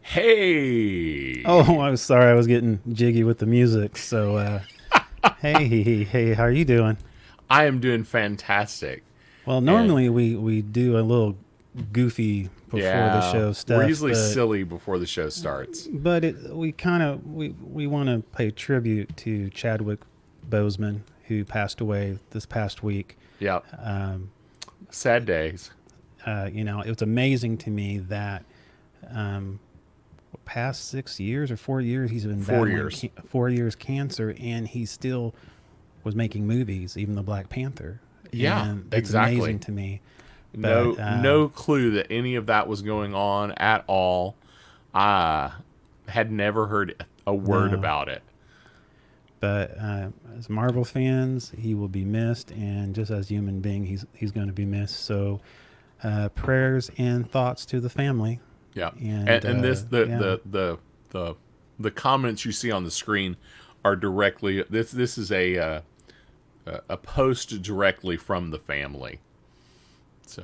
Hey. Oh, I was sorry. I was getting jiggy with the music. So, hey, how are you doing? I am doing fantastic. Well, And normally we do a little goofy before the yeah, show we're stuff, usually silly before the show starts. we kind of we want to pay tribute to Chadwick Boseman, who passed away this past week. Yep. Um, Sad days. it was amazing to me that um, past 6 years or 4 years he's been 4 years. 4 years cancer, and he still was making movies, even the Black Panther. Yeah, And that's exactly. amazing to me. No, But no clue that any of that was going on at all. I had never heard a word No. about it. But as Marvel fans, he will be missed, and just as a human being, he's going to be missed. So, prayers and thoughts to the family. Yeah, And, and this yeah. the comments you see on the screen are directly this is a post directly from the family. So,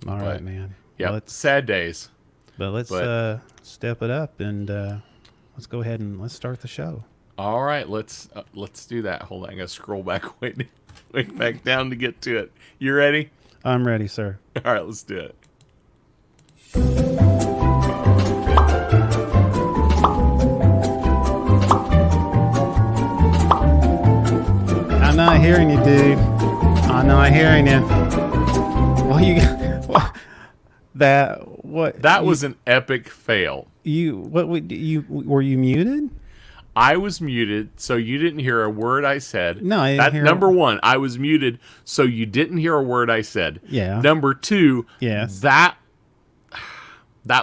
All but right, man. yeah, Let's sad days. let's But step it up, and let's go ahead and let's start the show. all right, let's do that. Hold on, I gotta scroll back way back down to get to it. You ready? I'm ready, sir. All right, let's do it. I'm not hearing you, dude. I'm not hearing you. Well, That was an epic fail. you were you muted? I was muted, so you didn't hear a word I said. No, I didn't hear. Number one, I was muted, so you didn't hear a word I said. Yeah. Number two, Yes. that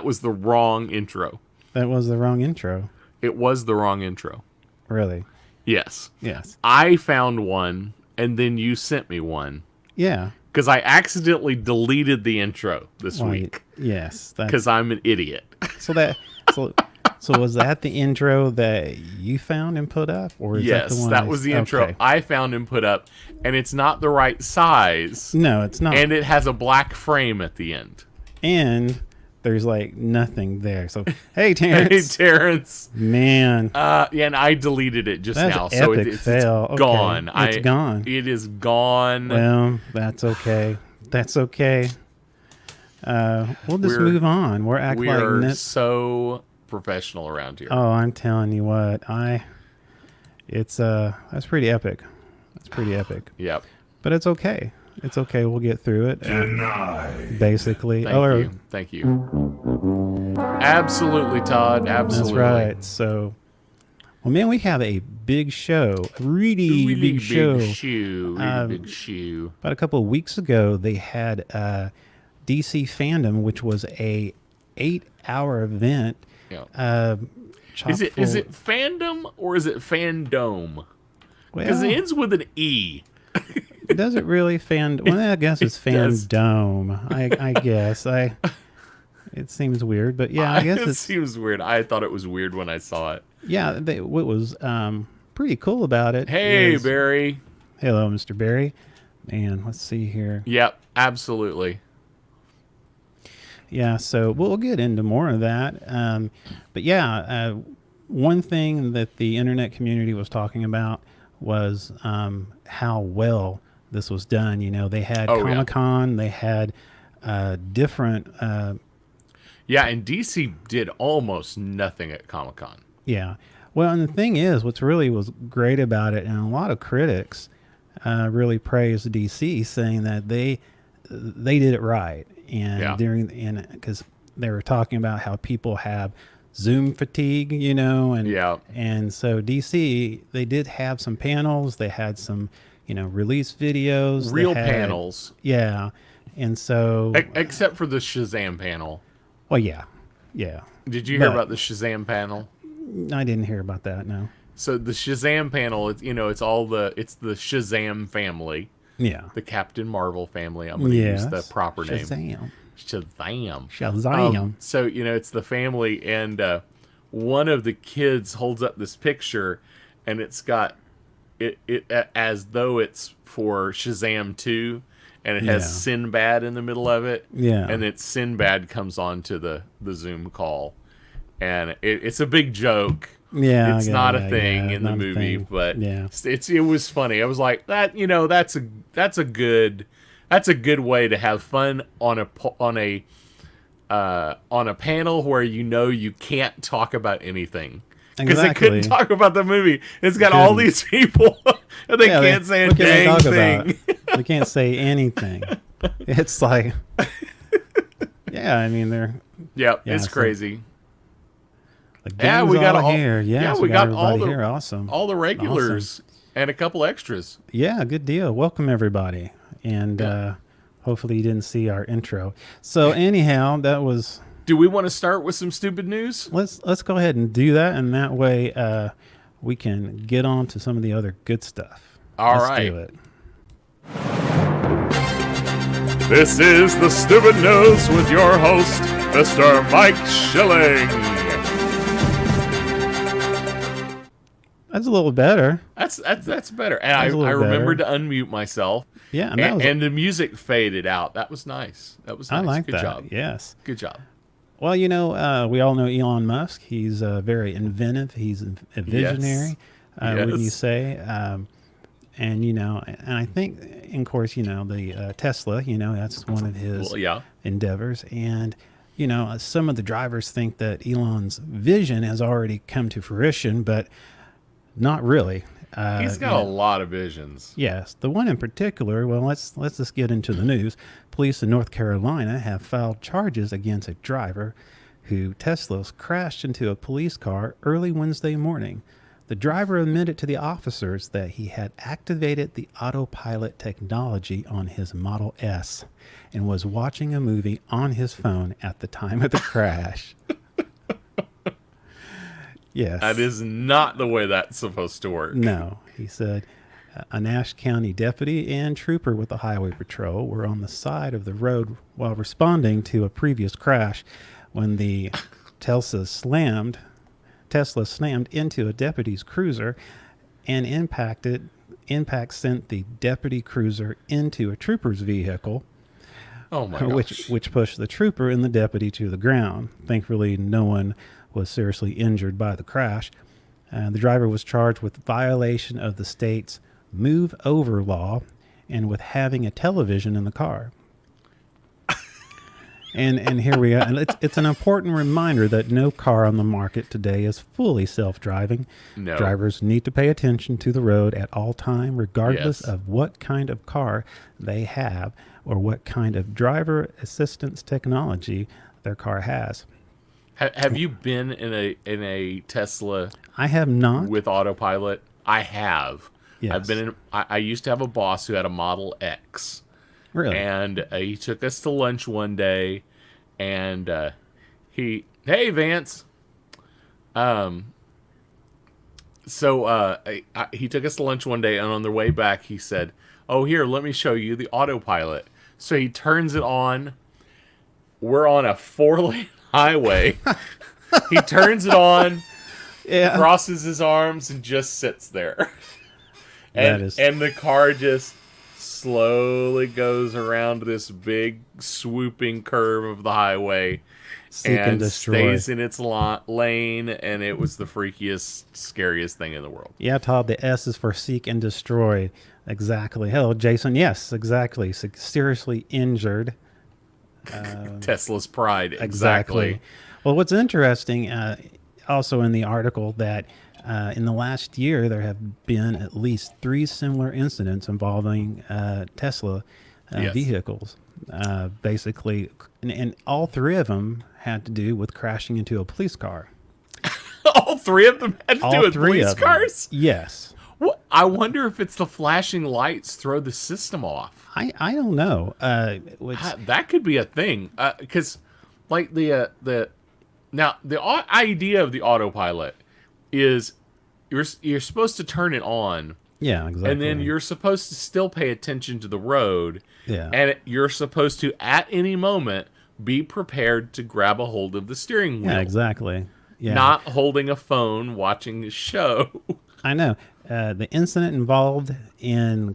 was the wrong intro. That was the wrong intro. It was the wrong intro. Really? Yes. Yes. I found one, and then you sent me one. Yeah. Because I accidentally deleted the intro this Well, week. Yes. Because I'm an idiot. So that so so was that the intro that you found and put up, or is Yes, that the one? that was the intro Okay. I found and put up, and it's not the right size, No, it's not. and it has a black frame at the end. And there's like nothing there. So hey, Hey, Terrence, Terrence. man, Yeah, and I deleted it just that's now, an so epic it's fail. Okay, gone. It's gone. It is gone. Well, that's okay. That's okay. We'll just We're- move on. We're acting we like are so professional around here. Oh, I'm telling you what, it's that's pretty epic. That's pretty epic. Yep. But it's okay. It's okay. We'll get through it. Basically. Thank you. Absolutely, Todd. Absolutely. That's right. So, well, man, we have a big show. A really, big show. Big shoe. About a couple of weeks ago, they had DC Fandome, which was a 8-hour event. Yeah. Is it fandom or is it fandome? Because it ends with an E. Does it really Well, I guess it's does. Fandome. I guess. It seems weird, but yeah, I guess It it's. seems weird. I thought it was weird when I saw it. Yeah, what was pretty cool about it. Hey, Barry. Hello, Mr. Barry. Man, let's see here. Yep, absolutely. Yeah, so we'll get into more of that. But yeah, one thing that the internet community was talking about was how well this was done. You know, they had Comic-Con, they had different... yeah, and DC did almost nothing at Comic-Con. Yeah. Well, and the thing is, what's really was great about it, and a lot of critics really praised DC, saying that they did it right. And because they were talking about how people have Zoom fatigue, and so DC, they did have some panels, they had some, release videos, Real panels. Yeah. And so Except for the Shazam panel. Well, yeah. Did you hear about the Shazam panel? I didn't hear about that, no. So the Shazam panel, it's the Shazam family. Yeah. The Captain Marvel family. I'm going to use the proper name. Shazam. So, it's the family, and one of the kids holds up this picture, and it's got it as though it's for Shazam 2, and it has Sinbad in the middle of it. Yeah. And then Sinbad comes on to the Zoom call. And it's a big joke. Yeah. It's not a thing in the movie, but it was funny. I was like, that, that's a good way to have fun on a panel where you can't talk about anything. Because they couldn't talk about the movie. It's got all these people, and they can't say a dang thing. They can't say anything. It's like, I mean, they're... Yeah, it's crazy. Yeah, we got all here. We got all here. Awesome. All the regulars and a couple extras. Yeah, good deal. Welcome, everybody. And hopefully you didn't see our intro. So anyhow, that was... Do we want to start with some stupid news? Let's go ahead and do that, and that way we can get on to some of the other good stuff. Let's do it. This is the Stupid News with your host, Mr. Mike Schilling. That's a little better. That's better. And I remembered to unmute myself. Yeah, and the music faded out. That was nice. That was nice. I like Good that. job. Yes. Good job. Well, we all know Elon Musk. He's very inventive. He's a visionary, wouldn't you say? And I think, and of course, the Tesla, that's one of his endeavors. And, some of the drivers think that Elon's vision has already come to fruition, but not really. He's got a lot of visions. Yes. The one in particular, well, let's just get into the news. Police in North Carolina have filed charges against a driver who Tesla's crashed into a police car early Wednesday morning. The driver admitted to the officers that he had activated the autopilot technology on his Model S and was watching a movie on his phone at the time of the crash. Yes. That is not the way that's supposed to work. No, he said. A Nash County deputy and trooper with the Highway Patrol were on the side of the road while responding to a previous crash when the Tesla slammed into a deputy's cruiser, and impact sent the deputy cruiser into a trooper's vehicle. Oh my gosh. Which pushed the trooper and the deputy to the ground. Thankfully, no one was seriously injured by the crash. The driver was charged with violation of the state's move over law and with having a television in the car. and here we are. And it's an important reminder that no car on the market today is fully self-driving. No. Drivers need to pay attention to the road at all time, regardless of what kind of car they have or what kind of driver assistance technology their car has. Have you been in a Tesla? I have not. With autopilot? I have. Yes. I've been in. I used to have a boss who had a Model X. Really? And he took us to lunch one day, and hey Vance. He took us to lunch one day, and on the way back, he said, "Oh, here, let me show you the autopilot." So he turns it on. We're on a 4-lane highway. He turns it on, crosses his arms, and just sits there. And the car just slowly goes around this big swooping curve of the highway and stays in its lane, and it was the freakiest, scariest thing in the world. Yeah, Todd, the S is for seek and destroy. Exactly. Hello, Jason. Yes, exactly. Seriously injured. Tesla's pride. Exactly. Well, what's interesting, also in the article, that in the last year there have been at least 3 similar incidents involving Tesla vehicles. Basically, and all 3 of them had to do with crashing into a police car. All 3 of them had to do with police cars? Yes. Well, I wonder if it's the flashing lights throw the system off. I don't know. That could be a thing, because like the idea of the autopilot is you're supposed to turn it on. Yeah, exactly. And then you're supposed to still pay attention to the road. Yeah. And you're supposed to, at any moment, be prepared to grab a hold of the steering wheel. Yeah, exactly. Yeah. Not holding a phone watching the show. I know. The incident involved in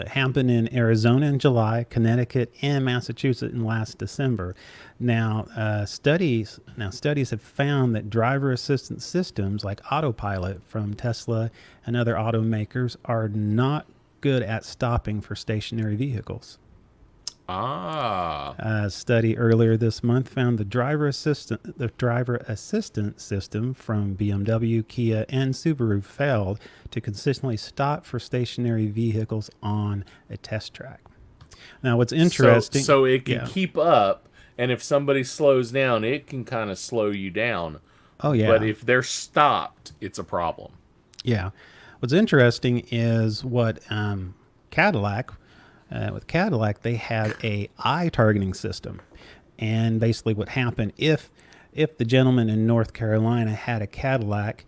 happened in Arizona in July, Connecticut, and Massachusetts in last December. Now, studies have found that driver assistance systems like autopilot from Tesla and other automakers are not good at stopping for stationary vehicles. A study earlier this month found the driver assistant system from BMW, Kia, and Subaru failed to consistently stop for stationary vehicles on a test track. Now, what's interesting... So it can keep up, and if somebody slows down, it can kind of slow you down. Oh, yeah. But if they're stopped, it's a problem. Yeah. What's interesting is what Cadillac... with Cadillac, they had a eye targeting system, and basically, what happened if the gentleman in North Carolina had a Cadillac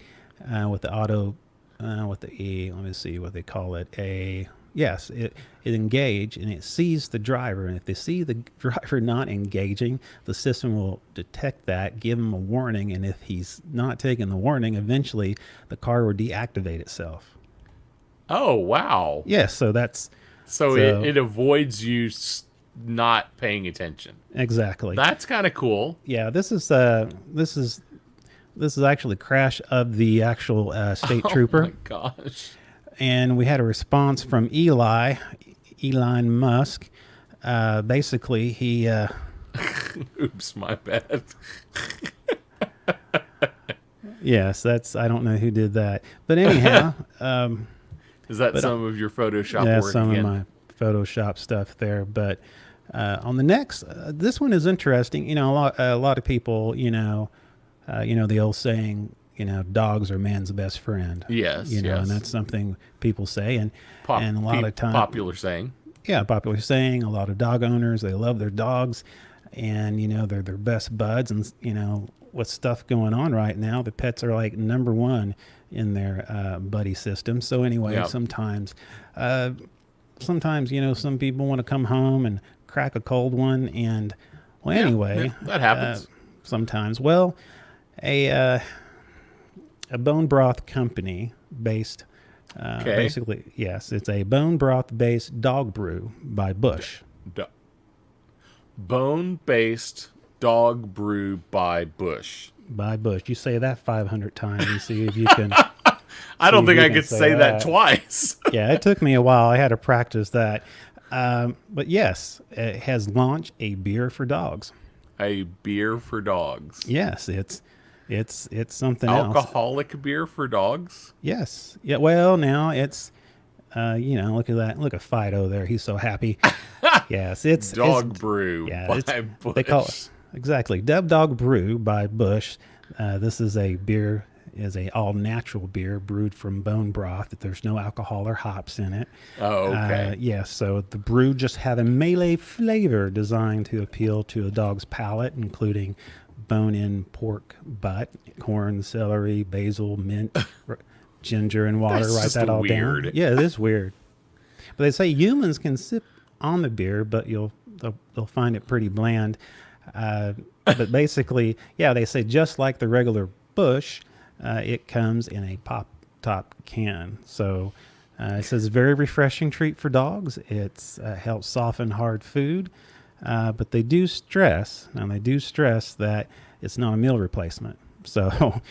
with the let me see what they call it. It engaged and it sees the driver, and if they see the driver not engaging, the system will detect that, give him a warning, and if he's not taking the warning, eventually the car will deactivate itself. Oh wow! Yes, so that's. So it avoids you not paying attention. Exactly. That's kind of cool. Yeah, this is actually the crash of the actual state trooper. Oh my gosh! And we had a response from Elon Musk. Basically, he. Oops, my bad. Yes, I don't know who did that, but anyhow. Is that some of your Photoshop work? Yeah, some again? of my Photoshop stuff there. But on the next, this one is interesting. A lot of people, the old saying, dogs are man's best friend. Yes, and that's something people say, and a lot of times popular saying. Yeah, popular saying. A lot of dog owners, they love their dogs, and they're their best buds, and with stuff going on right now, the pets are like number one in their buddy system. So anyway, sometimes some people want to come home and crack a cold one, and that happens sometimes. Well, a bone broth company based, basically, yes, it's a bone broth based dog brew by Bush. Bone based dog brew by Bush. By Bush. You say that 500 times and see if you can. I don't think I could say that twice. Yeah, it took me a while. I had to practice that. But yes, it has launched a beer for dogs. A beer for dogs. Yes, it's something else. Alcoholic beer for dogs? Yes. Yeah. Well, now it's, look at that. Look at Fido there. He's so happy. Yes, it's dog brew by Bush. They call it. Exactly. Dev Dog Brew by Bush. This is a beer, all natural beer brewed from bone broth. There's no alcohol or hops in it. Oh, okay. Yes. So the brew just had a melee flavor designed to appeal to a dog's palate, including bone-in pork butt, corn, celery, basil, mint, ginger, and water. That's Write just that all weird. down. Yeah, it is weird. But they say humans can sip on the beer, but they'll find it pretty bland. But basically, they say just like the regular Bush, it comes in a pop top can. So it says very refreshing treat for dogs. It's helps soften hard food, but they do stress that it's not a meal replacement. So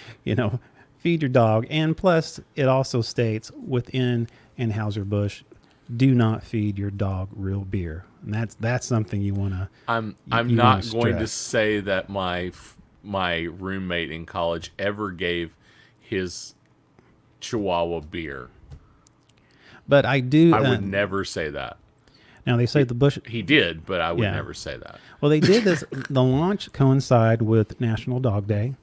feed your dog, and plus it also states within Anheuser-Busch, do not feed your dog real beer. And that's something you want to. I'm not going to say that my roommate in college ever gave his Chihuahua beer. But I do. I would never say that. Now they say the Bush. He did, but I would never say that. Well, they did this. The launch coincide with National Dog Day.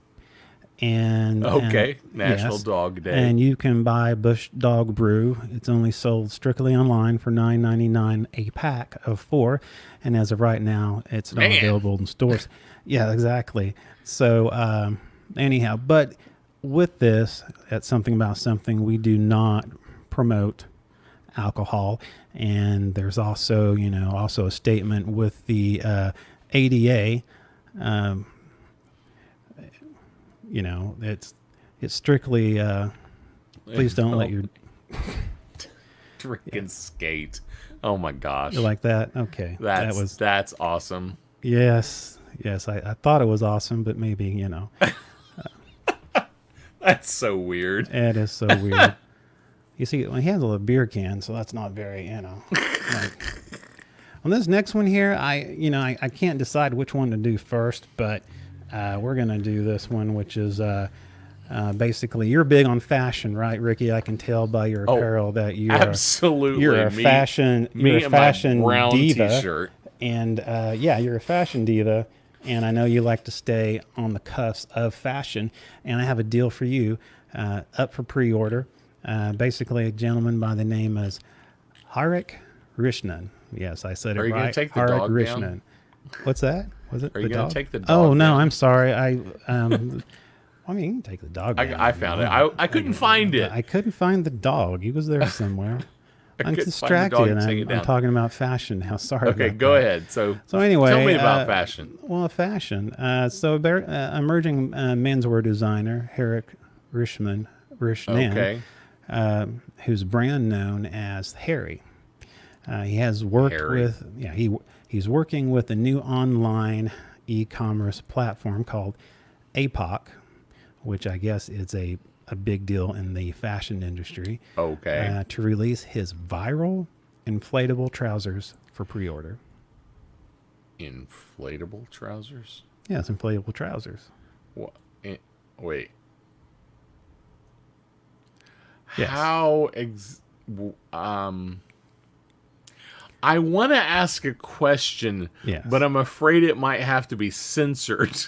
National Dog Day. And you can buy Bush Dog Brew. It's only sold strictly online for $9.99 a pack of 4. And as of right now, it's not available in stores. Yeah, exactly. So anyhow, but with this, at Something About Something, we do not promote alcohol. And there's also, also a statement with the ADA. It's strictly please don't let your Freaking skate. Oh my gosh. You like that? Okay. That's awesome. Yes. Yes. I thought it was awesome, but maybe, That's so weird. It is so weird. You see, he has a little beer can, so that's not very, like, on this next one here, I can't decide which one to do first, but we're going to do this one, which is basically, you're big on fashion, right, Ricky? I can tell by your apparel that you're absolutely you're a fashion brown diva. T-shirt. And you're a fashion diva, and I know you like to stay on the cuffs of fashion. And I have a deal for you, up for pre-order. Basically, a gentleman by the name is Harik Rishnan. Yes, I said it right. Are you going to take the Harik dog Rishnan. down? What's that? Was it? Are you going to take the dog Oh no, down? I'm sorry. I mean, you can take the dog down. I found it. I couldn't find it. I couldn't find the dog. He was there somewhere. I'm couldn't distracted, find the and dog, take it I'm down. talking about fashion now. Sorry. Okay, about go that. ahead. So anyway, tell me about fashion. Well, fashion. Emerging menswear designer Harik Rishnan, Okay. who's brand known as Harry. He has worked Harry. he's working with a new online e-commerce platform called APOC, which I guess is a big deal in the fashion industry. Okay. To release his viral inflatable trousers for pre-order. Inflatable trousers? Yes, inflatable trousers. What? Wait. Yes. How I want to ask a question, Yes. but I'm afraid it might have to be censored.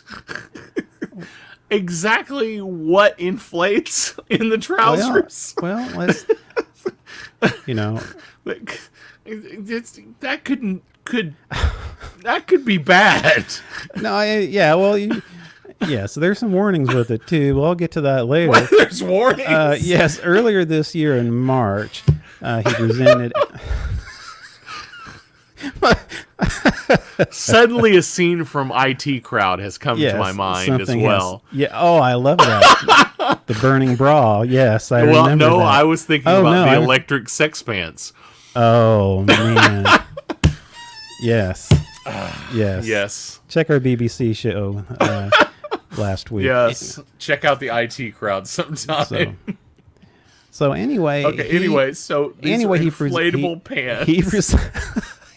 Exactly what inflates in the trousers? Well, let's, that could be bad. No, so there's some warnings with it too. Well, I'll get to that later. Well, there's warnings. Yes, earlier this year in March, he presented. Suddenly, a scene from IT Crowd has come to my mind as well. I love that. The burning bra. Yes, I remember that. I was thinking about the electric sex pants. Oh man. Yes. Yes. Yes. Check our BBC show last week. Yes. Check out the IT Crowd sometime. So anyway. Okay. Anyway, so these are inflatable pants.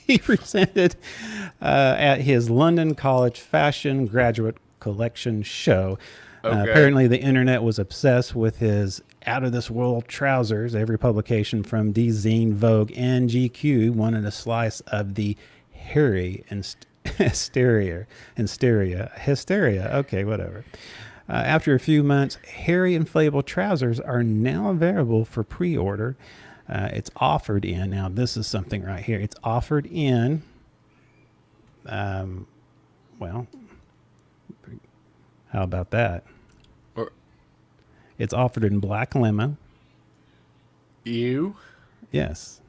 He presented at his London College Fashion Graduate Collection show. Okay. Apparently, the internet was obsessed with his out-of-this-world trousers. Every publication from D Zine, Vogue, and GQ wanted a slice of the hairy hysteria. Okay, whatever. After a few months, hairy inflatable trousers are now available for pre-order. It's offered in, now this is something right here. It's offered in, well, how about that? It's offered in black limo. Ew. Yes.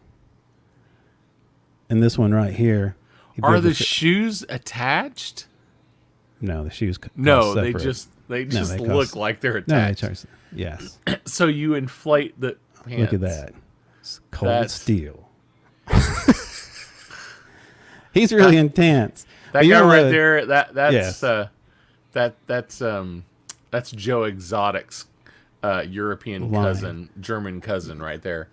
And this one right here. Are the shoes attached? No, the shoes. No, separate. they just look like they're attached. No, yes. So you inflate the pants. Look at that. It's cold steel. He's really intense. That guy right there, that's Joe Exotic's European cousin, German cousin right there.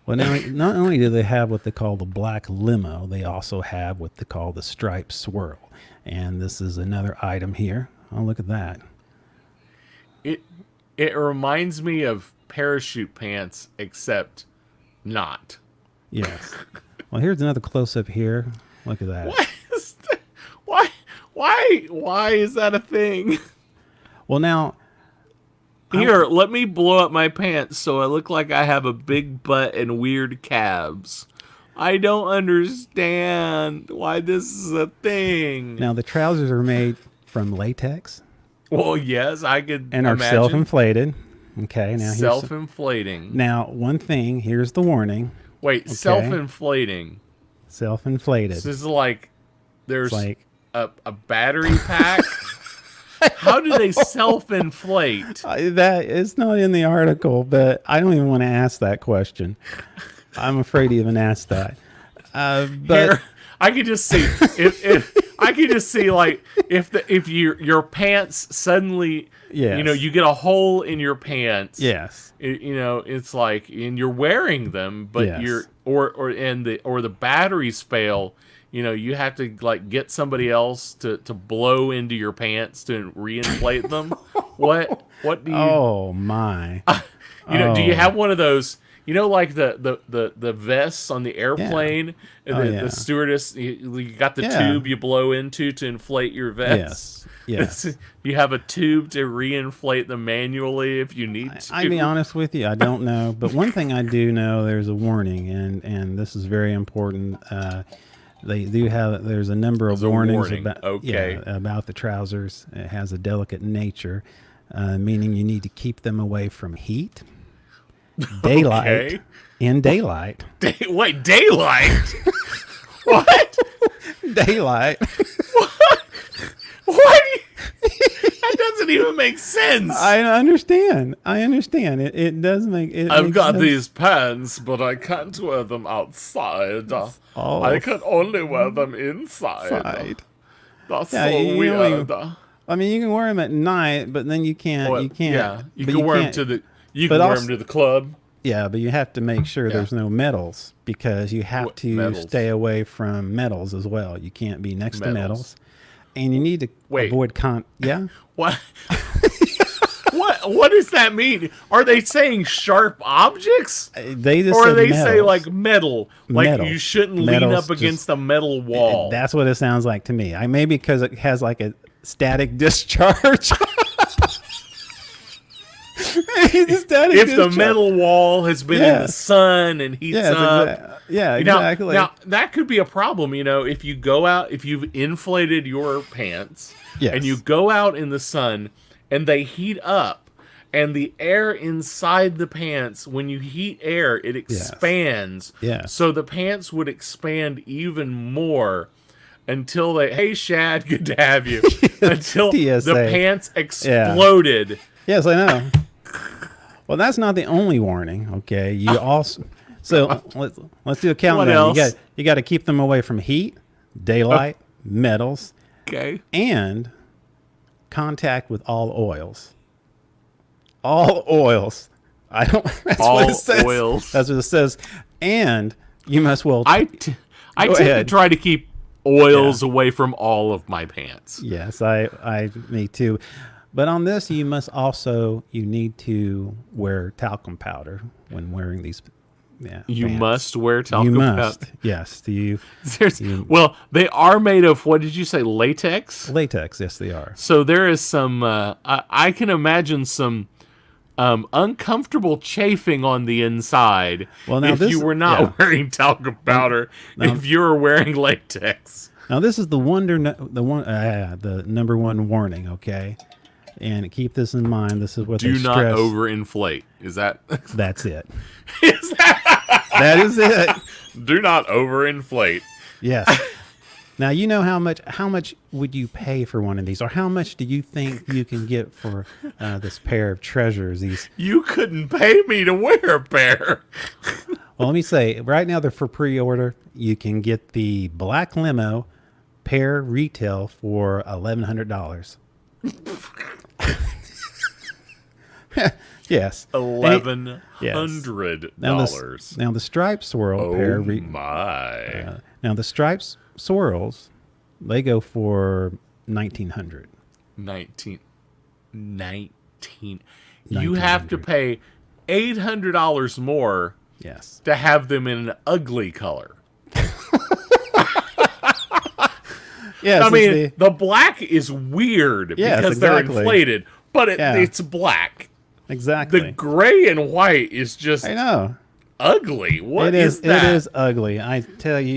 Well, now, not only do they have what they call the black limo, they also have what they call the striped swirl. And this is another item here. Oh, look at that. It reminds me of parachute pants, except not. Yes. Well, here's another close-up here. Look at that. What is that? Why is that a thing? Well, now... Here, let me blow up my pants so I look like I have a big butt and weird calves. I don't understand why this is a thing. Now, the trousers are made from latex. Well, yes, I could and are imagine. Self-inflated. Okay, now self-inflating. Now, one thing, here's the warning. Wait, okay. Self-inflating. Self-inflated. This is like there's a battery pack. How do they self-inflate? That is not in the article, but I don't even want to ask that question. I'm afraid you even asked that. But Here, I could just see if I could just see like if your pants suddenly, yes, you get a hole in your pants. yes, It's like, and you're wearing them, but yes. you're or the batteries fail. You have to like get somebody else to blow into your pants to reinflate them. What do you? Oh my! Do you have one of those? Like the vests on the airplane, Yeah. the stewardess, you got the Yeah. tube you blow into to inflate your vest. Yes. You have a tube to reinflate them manually if you need to. I'll be honest with you, I don't know. But one thing I do know, there's a warning, and this is very important. They do have, there's a number of warnings about the trousers. It has a delicate nature, meaning you need to keep them away from heat, daylight, Okay. in daylight. Wait, daylight? What? Daylight. What? That doesn't even make sense. I understand. It does make it. I've makes got sense. these pants, but I can't wear them outside. all I can only wear them inside. side. That's Yeah, so you weird. I mean, you can wear them at night, but then you can't. Well, you can't. Yeah, you but can wear them can't- to the. You but can wear also- them to the club. Yeah, but you have to make sure there's no metals because you have What to metals? stay away from metals as well. You can't be next to Metals. metals, and you need to Wait. avoid Yeah. What? What does that mean? Are they saying sharp objects? They just Or said they metals. say like metal? Like Metal. you shouldn't lean Metals up against a metal wall. That's what it sounds like to me. Maybe because it has like a static discharge. If the metal wall has been in the Yes. sun and heats up. Exactly. Now, that could be a problem, if you go out, if you've inflated your pants Yes. and you go out in the sun and they heat up and the air inside the pants, when you heat air, it expands. Yes. So the pants would expand even more until hey, Shad, good to have you. Until TSA. the pants exploded. Yes, I know. Well, that's not the only warning. Okay, you also. So let's do a countdown. What else? You got to keep them away from heat, daylight, metals, Okay. and contact with all oils. All oils. I don't. That's what All it says. oils. That's what it says. And you must I Go tend to ahead. try to keep oils away from all of my pants. Yes, me too. But on this, you need to wear talcum powder when wearing these. Yeah, You pants. must wear talcum You powder. must. Yes. Well, they are made of, what did you say, latex? Latex. Yes, they are. So there is some, I can imagine some uncomfortable chafing on the inside Well, now if this- you were not wearing talcum powder, if you were wearing latex. Now this is the number one warning. Okay, and keep this in mind. This is what Do they not stress. overinflate. Is that? That's it. Is that? That is it. Do not overinflate. Yes. Now you know how much would you pay for one of these, or how much do you think you can get for this pair of treasures? You couldn't pay me to wear a pair. Well, let me say, right now they're for pre-order. You can get the black limo pair retail for $1,100. Yes. $1,100. Now the striped swirl pair. My. Now the striped swirls, they go for $1,900. 19. You have to pay $800 more Yes. to have them in an ugly color. Yes. I mean, the black is weird Yes, because they're exactly. inflated, but Yeah. it's black. exactly. The gray and white is just I know. ugly. What It is that? It is ugly. I tell you.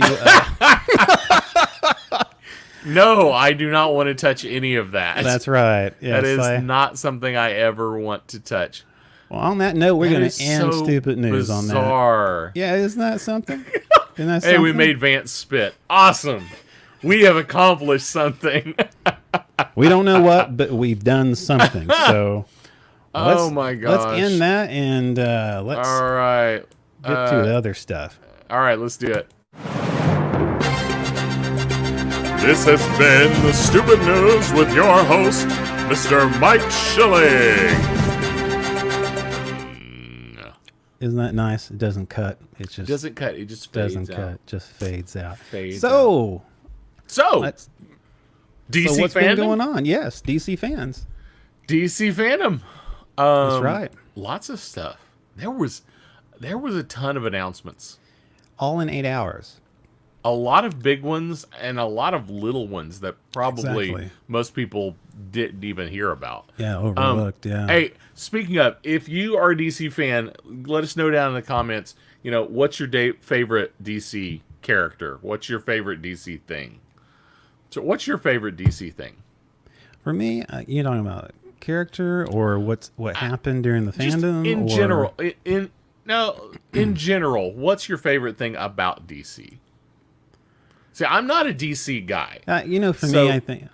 No, I do not want to touch any of that. That's right. Yes, That is not something I ever want to touch. Well, on that note, we're That going is to end so stupid news on that. bizarre. Yeah, isn't that something? Isn't that Hey, we something? made Vance spit. Awesome. We have accomplished something. We don't know what, but we've done something. So, Oh my gosh. let's end that and let's All right. get to the other stuff. All right, let's do it. This has been the Stupid News with your host, Mr. Mike Schilling. Isn't that nice? It doesn't cut. It just doesn't cut. It just fades doesn't out. cut. Just fades out. So DC so what's fandom? been going on? Yes, DC fans. DC fandom. That's right. Lots of stuff. There was a ton of announcements. All in 8 hours. A lot of big ones and a lot of little ones that probably Exactly. most people didn't even hear about. Yeah, overlooked. Yeah. Hey, speaking of, if you are a DC fan, let us know down in the comments. What's your favorite DC character? What's your favorite DC thing? So, what's your favorite DC thing? For me, you talking about character or what happened during the fandom? In general, in general, what's your favorite thing about DC? See, I'm not a DC guy. For me, I think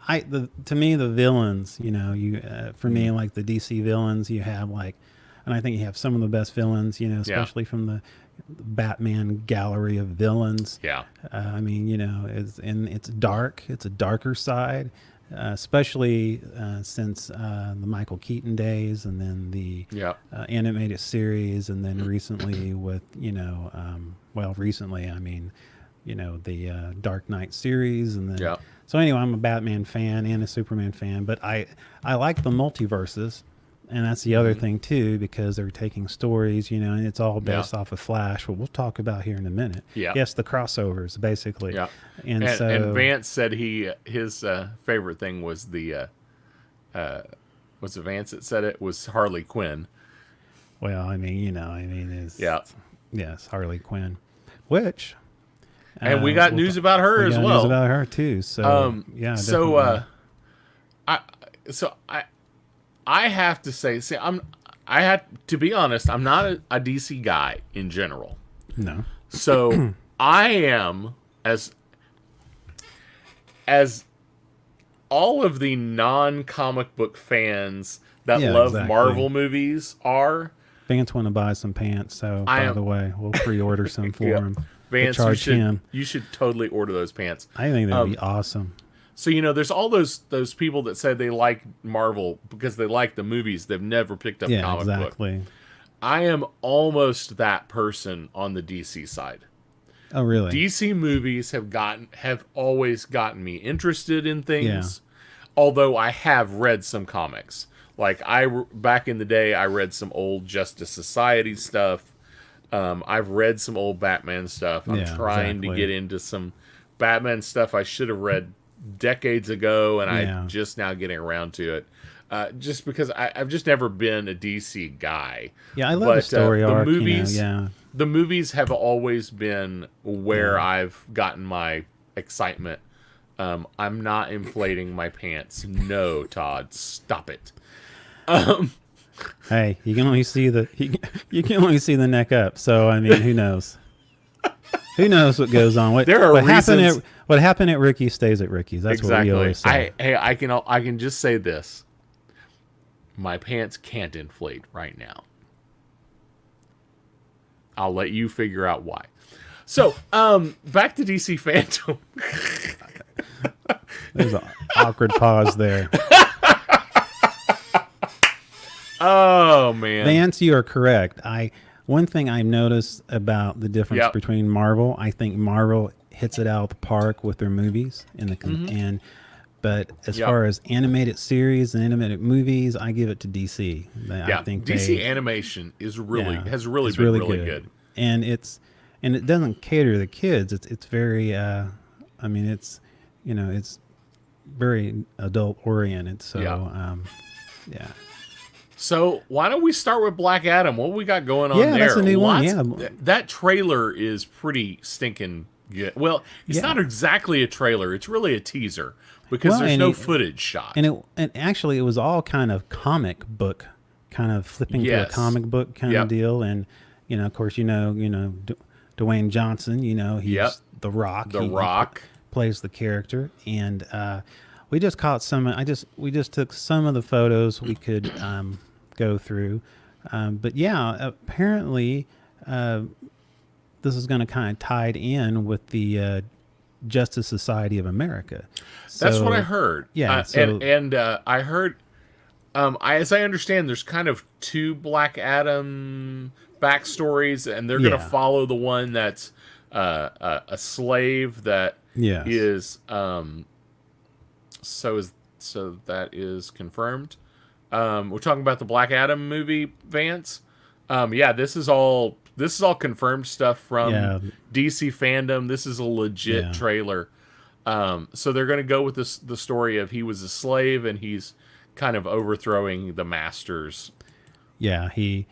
to me the villains. For me, like the DC villains, you have and I think you have some of the best villains. Especially from the Batman gallery of villains. Yeah. It's dark. It's a darker side, especially since the Michael Keaton days, and then the animated series, and then recently with the Dark Knight series, and then so anyway, I'm a Batman fan and a Superman fan, but I like the multiverses, and that's the other thing too, because they're taking stories, and it's all based off of Flash, what we'll talk about here in a minute. Yes, the crossovers basically. And Vance said his favorite thing was was it Vance that said it was Harley Quinn. Well, yes, Harley Quinn, which. And we got news about her as well. News about her too. So I have to say, to be honest, I'm not a DC guy in general. No. So I am as all of the non-comic book fans that love Marvel movies are. Vance want to buy some pants, so by the way, we'll pre-order some for him. Vance, you should totally order those pants. I think that'd be awesome. So there's all those people that say they like Marvel because they like the movies. They've never picked up comic book. I am almost that person on the DC side. Oh, really? DC movies have always gotten me interested in things. Although I have read some comics. Like back in the day, I read some old Justice Society stuff. I've read some old Batman stuff. I'm trying to get into some Batman stuff I should have read decades ago, and I'm just now getting around to it. Just because I've just never been a DC guy. Yeah, I love the story arc. The movies have always been where I've gotten my excitement. I'm not inflating my pants. No, Todd, stop it. Hey, you can only see the neck up. So who knows? Who knows what goes on? What happened at Ricky stays at Ricky's. That's exactly what we always say. I can just say this. My pants can't inflate right now. I'll let you figure out why. So, back to DC Fandome. There's an awkward pause there. Oh man, Vance, you are correct. One thing I've noticed about the difference between Marvel, I think Marvel hits it out of the park with their movies but as far as animated series and animated movies, I give it to DC. I think DC animation is has really been really good. And it doesn't cater to the kids. It's very it's very adult oriented. So So why don't we start with Black Adam? What we got going on there? Yeah, that's a new one. Yeah, that trailer is pretty stinking good. Well, it's not exactly a trailer; it's really a teaser because there's no footage shot. And actually, it was all kind of comic book, kind of flipping to a comic book kind of deal. And of course, Dwayne Johnson. He's the Rock. The Rock plays the character, and we just caught some. We just took some of the photos we could go through, but apparently this is going to kind of tied in with the Justice Society of America. That's what I heard. Yeah, I heard, as I understand, there's kind of two Black Adam backstories, and they're going to follow the one that's a slave that is so that is confirmed. We're talking about the Black Adam movie, Vance. This is all confirmed stuff from DC Fandome. This is a legit trailer. So they're going to go with the story of he was a slave and he's kind of overthrowing the masters. Yeah, he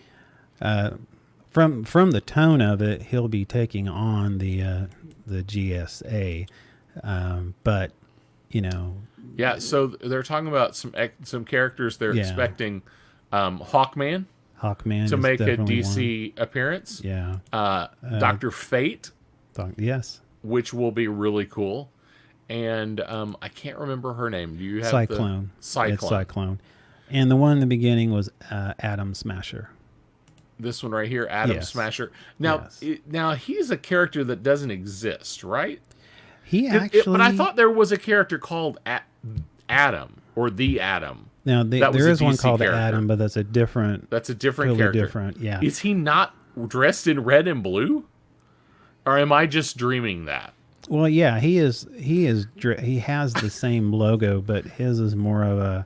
from the tone of it, he'll be taking on the GSA, but you know. Yeah, so they're talking about some characters they're expecting. Hawkman to make a DC appearance. Yeah. Dr. Fate. Yes. Which will be really cool. And I can't remember her name. Do you have Cyclone? Cyclone. It's Cyclone. And the one in the beginning was Atom Smasher. This one right here, Atom Smasher. Now, now he's a character that doesn't exist, right? But I thought there was a character called Adam or the Atom. Now there is one called Adam, but that's a different. That's a different totally character. Different, yeah. Is he not dressed in red and blue, or am I just dreaming that? Well, yeah, he is. He has the same logo, but his is more of a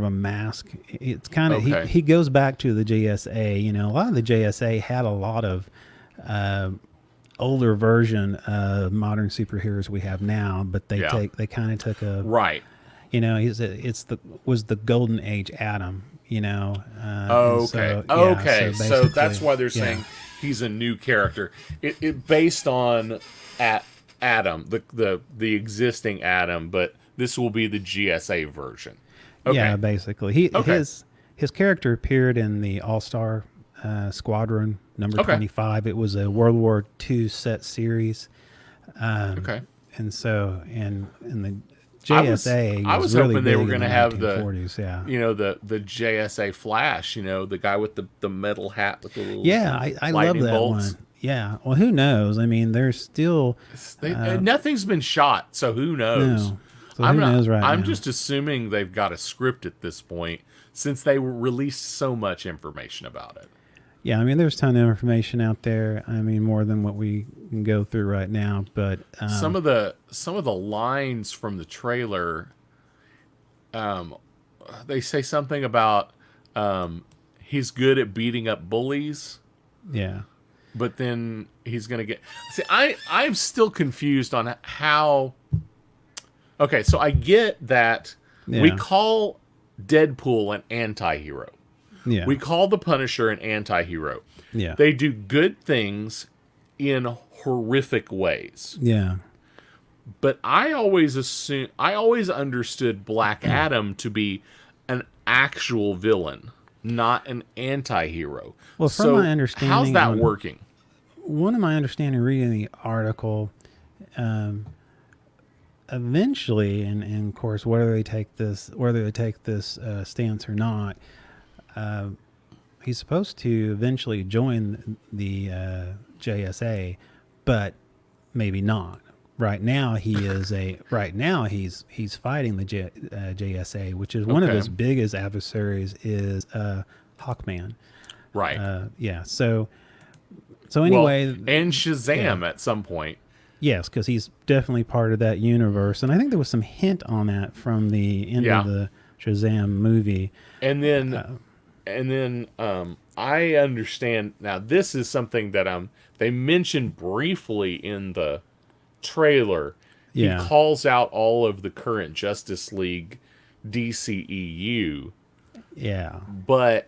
mask. It's kind of he goes back to the JSA. You know, a lot of the JSA had a lot of older version of modern superheroes we have now, but they kind of took a right. You know, was the golden age Atom. You know. So that's why they're saying he's a new character. It based on Adam, the existing Adam, but this will be the GSA version. Okay. Yeah, basically, his character appeared in the All-Star Squadron number 25. It was a World War II set series. And so in the JSA, I was really hoping they were going to have the 1940s, you know, the JSA Flash, you know, the guy with the metal hat with the little I love that bolts. one. Yeah, well, who knows? I mean, there's still nothing's been shot, so who knows? No. So who knows right I'm now? just assuming they've got a script at this point, since they released so much information about it. Yeah, I mean, there's a ton of information out there. I mean, more than what we can go through right now. But some of the lines from the trailer, they say something about he's good at beating up bullies. Yeah. But then he's gonna get. See, I'm still confused on how. Okay, so I get that we call Deadpool an anti-hero. Yeah. We call the Punisher an anti-hero. Yeah. They do good things in horrific ways. Yeah. But I always understood Black Adam to be an actual villain, not an anti-hero. Well, from my understanding, how's that working? One of my understanding reading the article, eventually, and of course, whether they take this stance or not, he's supposed to eventually join the JSA, but maybe not. Right now, he's fighting the JSA, which is one of his biggest adversaries is Hawkman. Right. Yeah. So anyway, and Shazam at some point. Yes, because he's definitely part of that universe, and I think there was some hint on that from the end of the Shazam movie. And then I understand now. This is something that they mentioned briefly in the trailer. Yeah. He calls out all of the current Justice League DCEU. Yeah, but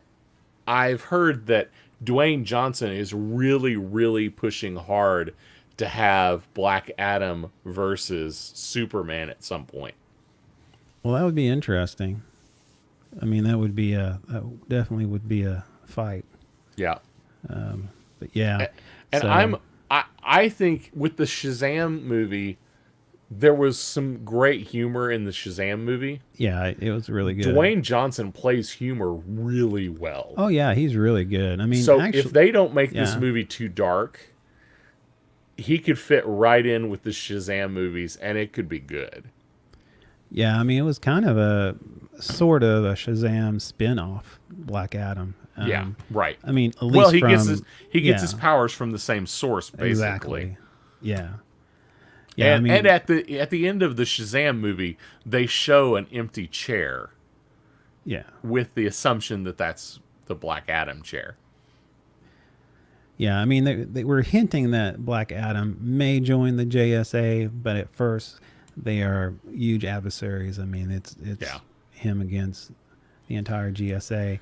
I've heard that Dwayne Johnson is really, really pushing hard to have Black Adam versus Superman at some point. Well, that would be interesting. I mean, that definitely would be a fight. Yeah. But yeah. And I think with the Shazam movie, There was some great humor in the Shazam movie. Yeah, it was really good. Dwayne Johnson plays humor really well. Oh yeah, he's really good. I mean, so actually, if they don't make this yeah. movie too dark, he could fit right in with the Shazam movies, and it could be good. Yeah, I mean, it was kind of a sort of a Shazam spin-off, Black Adam. Yeah, right. I mean, at least he gets his powers from the same source, basically. Exactly. Yeah. Yeah, and, I mean, and at the end of the Shazam movie, they show an empty chair. Yeah. With the assumption that that's the Black Adam chair. Yeah, I mean, they were hinting that Black Adam may join the JSA, but at first they are huge adversaries. I mean, it's him against the entire GSA,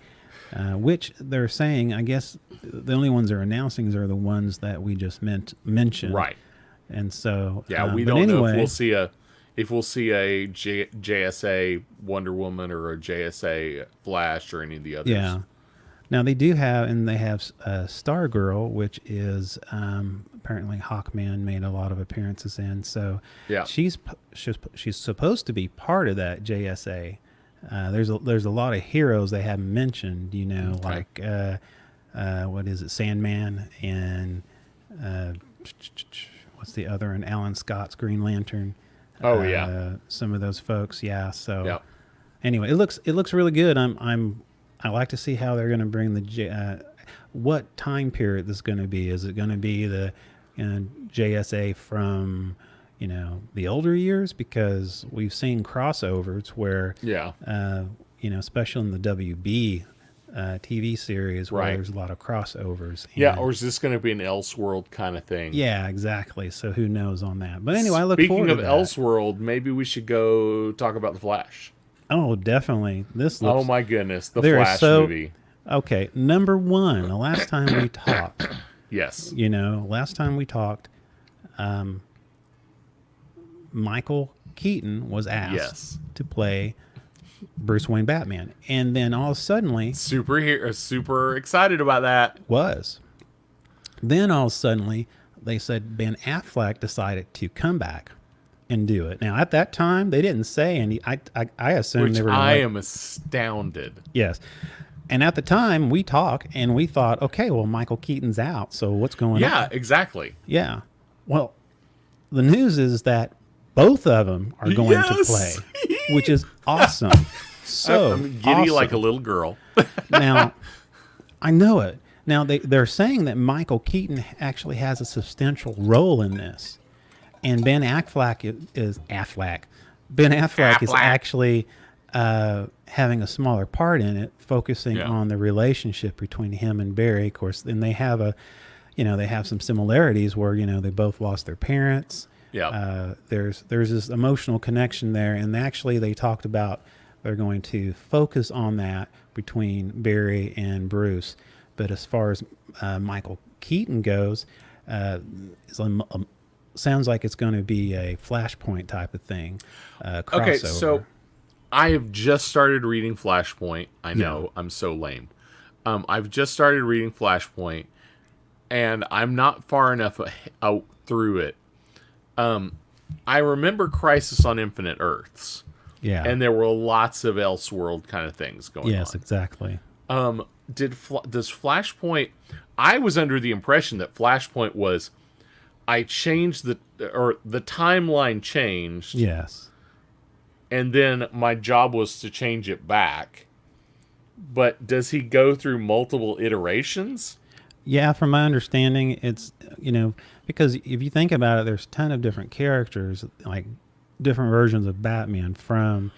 which they're saying, I guess, the only ones they're announcing are the ones that we just mentioned. Right. And so, we don't know if we'll see a JSA Wonder Woman or a JSA Flash or any of the others. Yeah. Now they do have, and they have Stargirl, which is apparently Hawkman made a lot of appearances in. So yeah, she's supposed to be part of that JSA. There's a lot of heroes they haven't mentioned. You know, like what is it, Sandman and what's the other? And Alan Scott's Green Lantern. Oh yeah, some of those folks. Yeah. So anyway, it looks really good. I like to see how they're going to bring the what time period this is going to be. Is it going to be the JSA from the older years? Because we've seen crossovers where especially in the WB TV series where there's a lot of crossovers. Yeah, or is this going to be an Elseworld kind of thing? Yeah, exactly. So who knows on that? But anyway, I look forward to that. Speaking of Elseworld, maybe we should go talk about the Flash. Oh, definitely. Oh my goodness, the Flash movie. Okay, number one. The last time we talked. Yes. Last time we talked, Michael Keaton was asked to play Bruce Wayne Batman, and then all suddenly, super excited about that. Then all suddenly they said Ben Affleck decided to come back and do it. Now, at that time, they didn't say any. I assumed they were. I am astounded. Yes, and at the time we talked and we thought, okay, well, Michael Keaton's out, so what's going on? Yeah, exactly. Yeah. Well, the news is that both of them are going to play, which is awesome. So I'm giddy like a little girl. Now, I know it. Now they're saying that Michael Keaton actually has a substantial role in this. And Ben Affleck is actually having a smaller part in it, focusing on the relationship between him and Barry. Of course, then they have they have some similarities where they both lost their parents. Yeah. There's this emotional connection there, and actually they talked about they're going to focus on that between Barry and Bruce. But as far as Michael Keaton goes, sounds like it's going to be a Flashpoint type of thing. Crossover. Okay, so I have just started reading Flashpoint. I know, I'm so lame. I've just started reading Flashpoint, and I'm not far enough out through it. I remember Crisis on Infinite Earths. Yeah. And there were lots of Elseworld kind of things going on. Yes, exactly. Does Flashpoint... I was under the impression that Flashpoint was... I changed the timeline changed. Yes. And then my job was to change it back. But does he go through multiple iterations? Yeah, from my understanding, it's, because if you think about it, there's a ton of different characters, like different versions of Batman from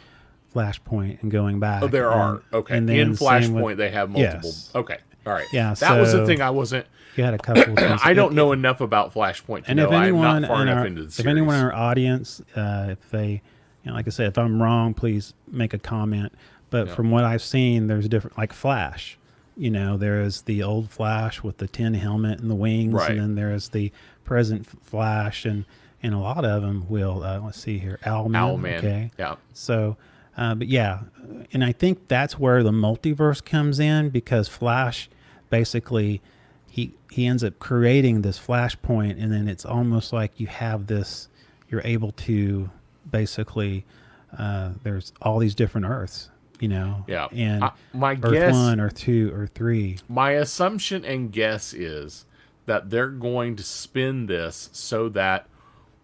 Flashpoint and going back. Oh, there are. Okay. And in Flashpoint, they have multiple. Yes. Okay. All right. Yeah. That was the thing I wasn't. You had a couple of things. I don't know enough about Flashpoint to know. I'm not far enough into the series. If anyone in our audience, if they, like I said, if I'm wrong, please make a comment. But from what I've seen, there's different, like Flash. There is the old Flash with the tin helmet and the wings, and then there is the present Flash, and a lot of them will. Let's see here, Owlman. Okay. Yeah. So, but yeah, and I think that's where the multiverse comes in, because Flash, basically, he ends up creating this Flashpoint, and then it's almost like you have this. you're able to basically there's all these different Earths, Yeah. and My Earth guess, 1 or 2 or 3. my assumption and guess is that they're going to spin this so that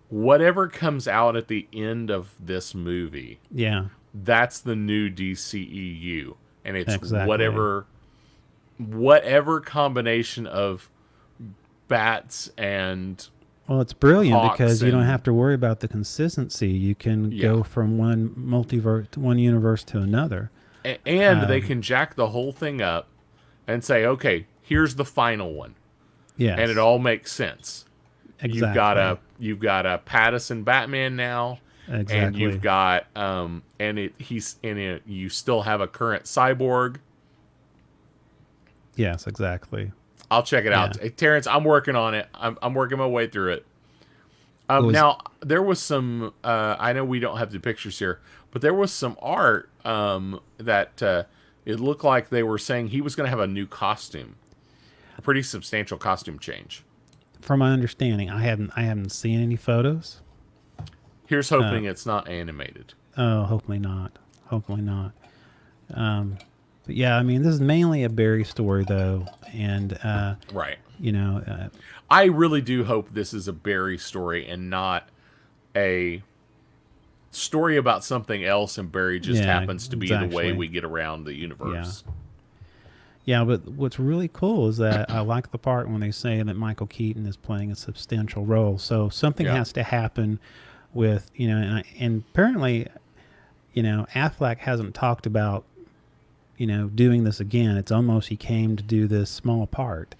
whatever comes out at the end of this movie, Yeah, that's the new DCEU, and it's exactly. whatever combination of bats and Well, it's brilliant hawks because you don't and have to worry about the consistency. You can yeah, go from one multiverse, one universe to another. and they can jack the whole thing up and say, okay, here's the final one, and it Yes, all makes sense. exactly, You've got a Pattinson Batman now, and you've exactly. got you still have a current Cyborg. Yes, exactly. I'll check it Yeah, out. Hey, Terrence, I'm working on it. I'm working my way through it. it was. Now there was some. I know we don't have the pictures here, but there was some art that it looked like they were saying he was going to have a new costume, a pretty substantial costume change. From my understanding, I haven't seen any photos. Here's hoping it's not animated. Oh, hopefully not. Hopefully not. But yeah, I mean, this is mainly a Barry story, though, and Right. you know, I really do hope this is a Barry story and not a story about something else, and Barry just yeah, happens to be the way exactly. we get around the Yeah, universe. yeah. But what's really cool is that I like the part when they say that Michael Keaton is playing a substantial role. So something Yeah. has to happen with and apparently, Affleck hasn't talked about doing this again. It's almost he came to do this small part,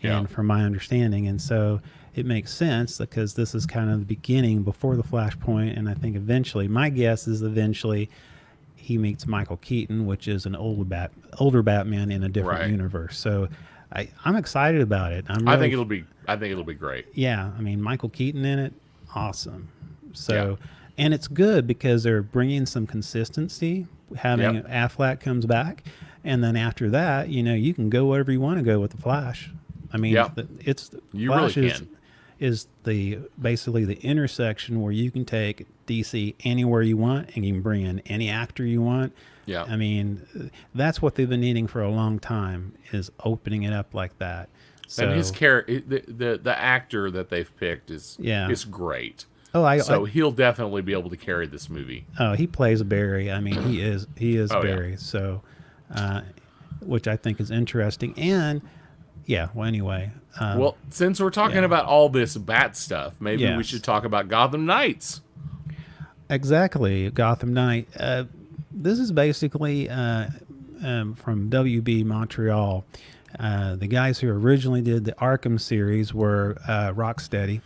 Yeah. and from my understanding, and so it makes sense because this is kind of the beginning before the Flashpoint, and I think eventually, my guess is eventually he meets Michael Keaton, which is an older Batman in a different Right. universe. So I'm excited about it. I'm really I think it'll be great. yeah. I mean, Michael Keaton in it, awesome. Yeah. So, and it's good because they're bringing some consistency. Having Yep. Affleck comes back, and then after that, you can go wherever you want to go with the Flash. I mean, Yep. it's You really Flash can. is the basically the intersection where you can take DC anywhere you want, and you can bring in any actor you want. Yeah. I mean, that's what they've been needing for a long time, is opening it up like that. And his So the actor that they've picked yeah. is great. Oh, So he'll definitely be able to carry this movie. oh, he plays Barry. I mean, he is Oh yeah. Barry. So, uh, which I think is interesting. And yeah, well, anyway, Well, since we're talking yeah. about all this bat stuff, maybe we Yes. should talk about Gotham Knights. Exactly, Gotham Knight. This is basically from WB Montreal. The guys who originally did the Arkham series were Rocksteady,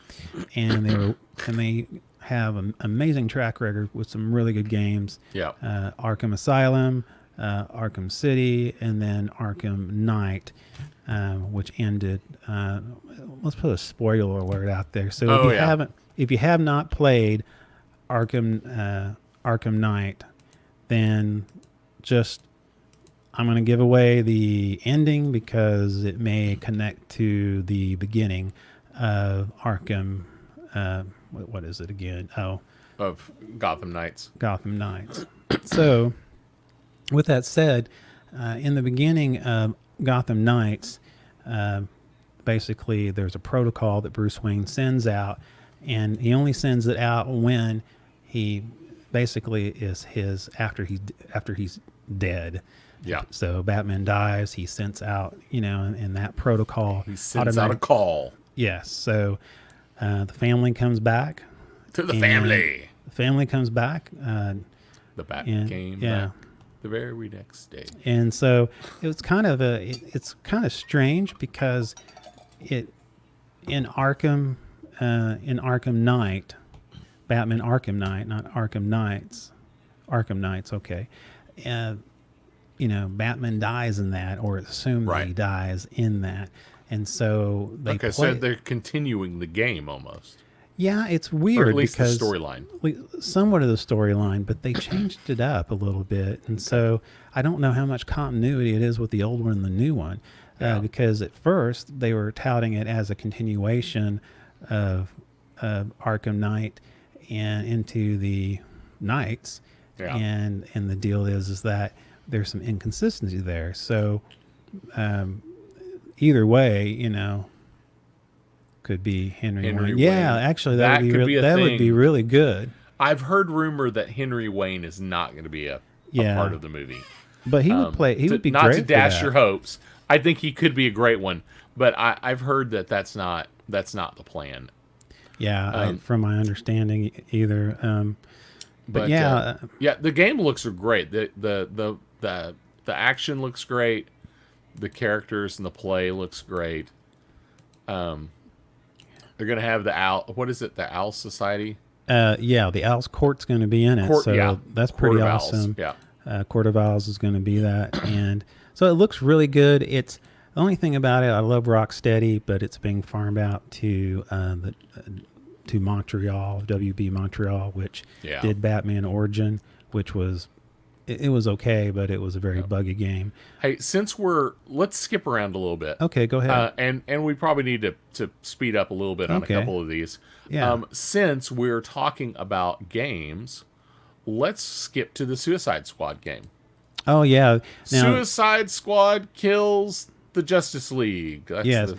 and they have an amazing track record with some really good games. Yeah. Arkham Asylum, Arkham City, and then Arkham Knight, which ended. Let's put a spoiler alert out there. So Oh, yeah. if you have not played Arkham Knight, then just I'm going to give away the ending because it may connect to the beginning of Arkham. What is it again? Oh, Of Gotham Knights. Gotham Knights. So, with that said, in the beginning of Gotham Knights, basically there's a protocol that Bruce Wayne sends out, and he only sends it out when he basically is after he's dead. Yeah. So Batman dies, he sends out, and that protocol. He sends out a call Yes. So the family comes back. to the and family. The family comes back. The bat and- came yeah. back the very next day. And so it was it's kind of strange because it in Arkham Knight, Batman Arkham Knight, not Arkham Knights, Arkham Knights. Okay, Batman dies in that, or it's assumed that he Right. dies in that, and so they Like I play. said, they're continuing the game almost. Yeah, it's Or weird at least the because storyline. somewhat of the storyline, but they changed it up a little bit, and so I don't know how much continuity it is with the old one and the new one, Yeah. because at first they were touting it as a continuation of Arkham Knight, and into the Knights, and the deal is that there's some inconsistency there. So either way, could be Henry Wayne. Yeah, actually, that would be really good. I've heard rumor that Henry Wayne is not going to be a part of the movie. But he would play. He would be not great. Not to dash your hopes. I think he could be a great one, but I've heard that that's not the plan. Yeah, from my understanding, either. But yeah, the game looks great. The action looks great. The characters and the play looks great. They're gonna have the Owl. What is it? The Owl Society. The Owl's Court's going to be in it, so that's pretty awesome. Yeah. Court of Owls is going to be that, and so it looks really good. It's the only thing about it. I love Rocksteady, but it's being farmed out to Montreal, WB Montreal, which did Batman Origin, which was it was okay, but it was a very buggy game. Hey, let's skip around a little bit. Okay, go ahead. And we probably need to speed up a little bit on a couple of these. Yeah. Since we're talking about games, let's skip to the Suicide Squad game. Oh, yeah. Suicide Squad kills the Justice League. Yes.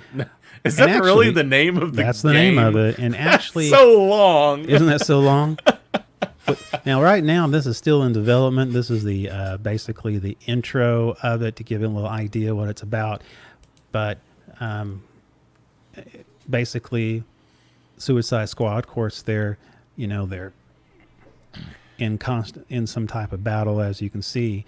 Is that really the name of the game? That's the name of it. And actually... so long. Isn't that so long? But now, right now, this is still in development. This is the basically the intro of it to give you a little idea what it's about. But basically, Suicide Squad, of course, they're in some type of battle, as you can see.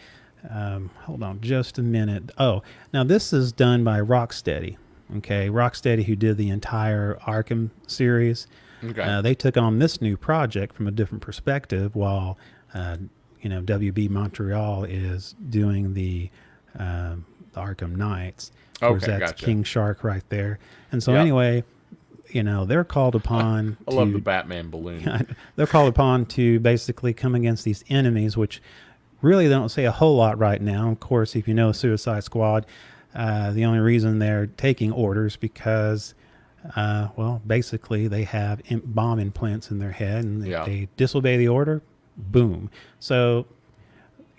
Hold on just a minute. Oh, now this is done by Rocksteady. Okay, Rocksteady, who did the entire Arkham series. Okay. They took on this new project from a different perspective, while WB Montreal is doing the Arkham Knights. Of course, that's gotcha. King Shark right there. And so anyway, they're called upon. I love the Batman balloon. They're called upon to basically come against these enemies, which really they don't say a whole lot right now. Of course, if you know Suicide Squad, the only reason they're taking orders because, basically they have bomb implants in their head, and they disobey the order, boom. So,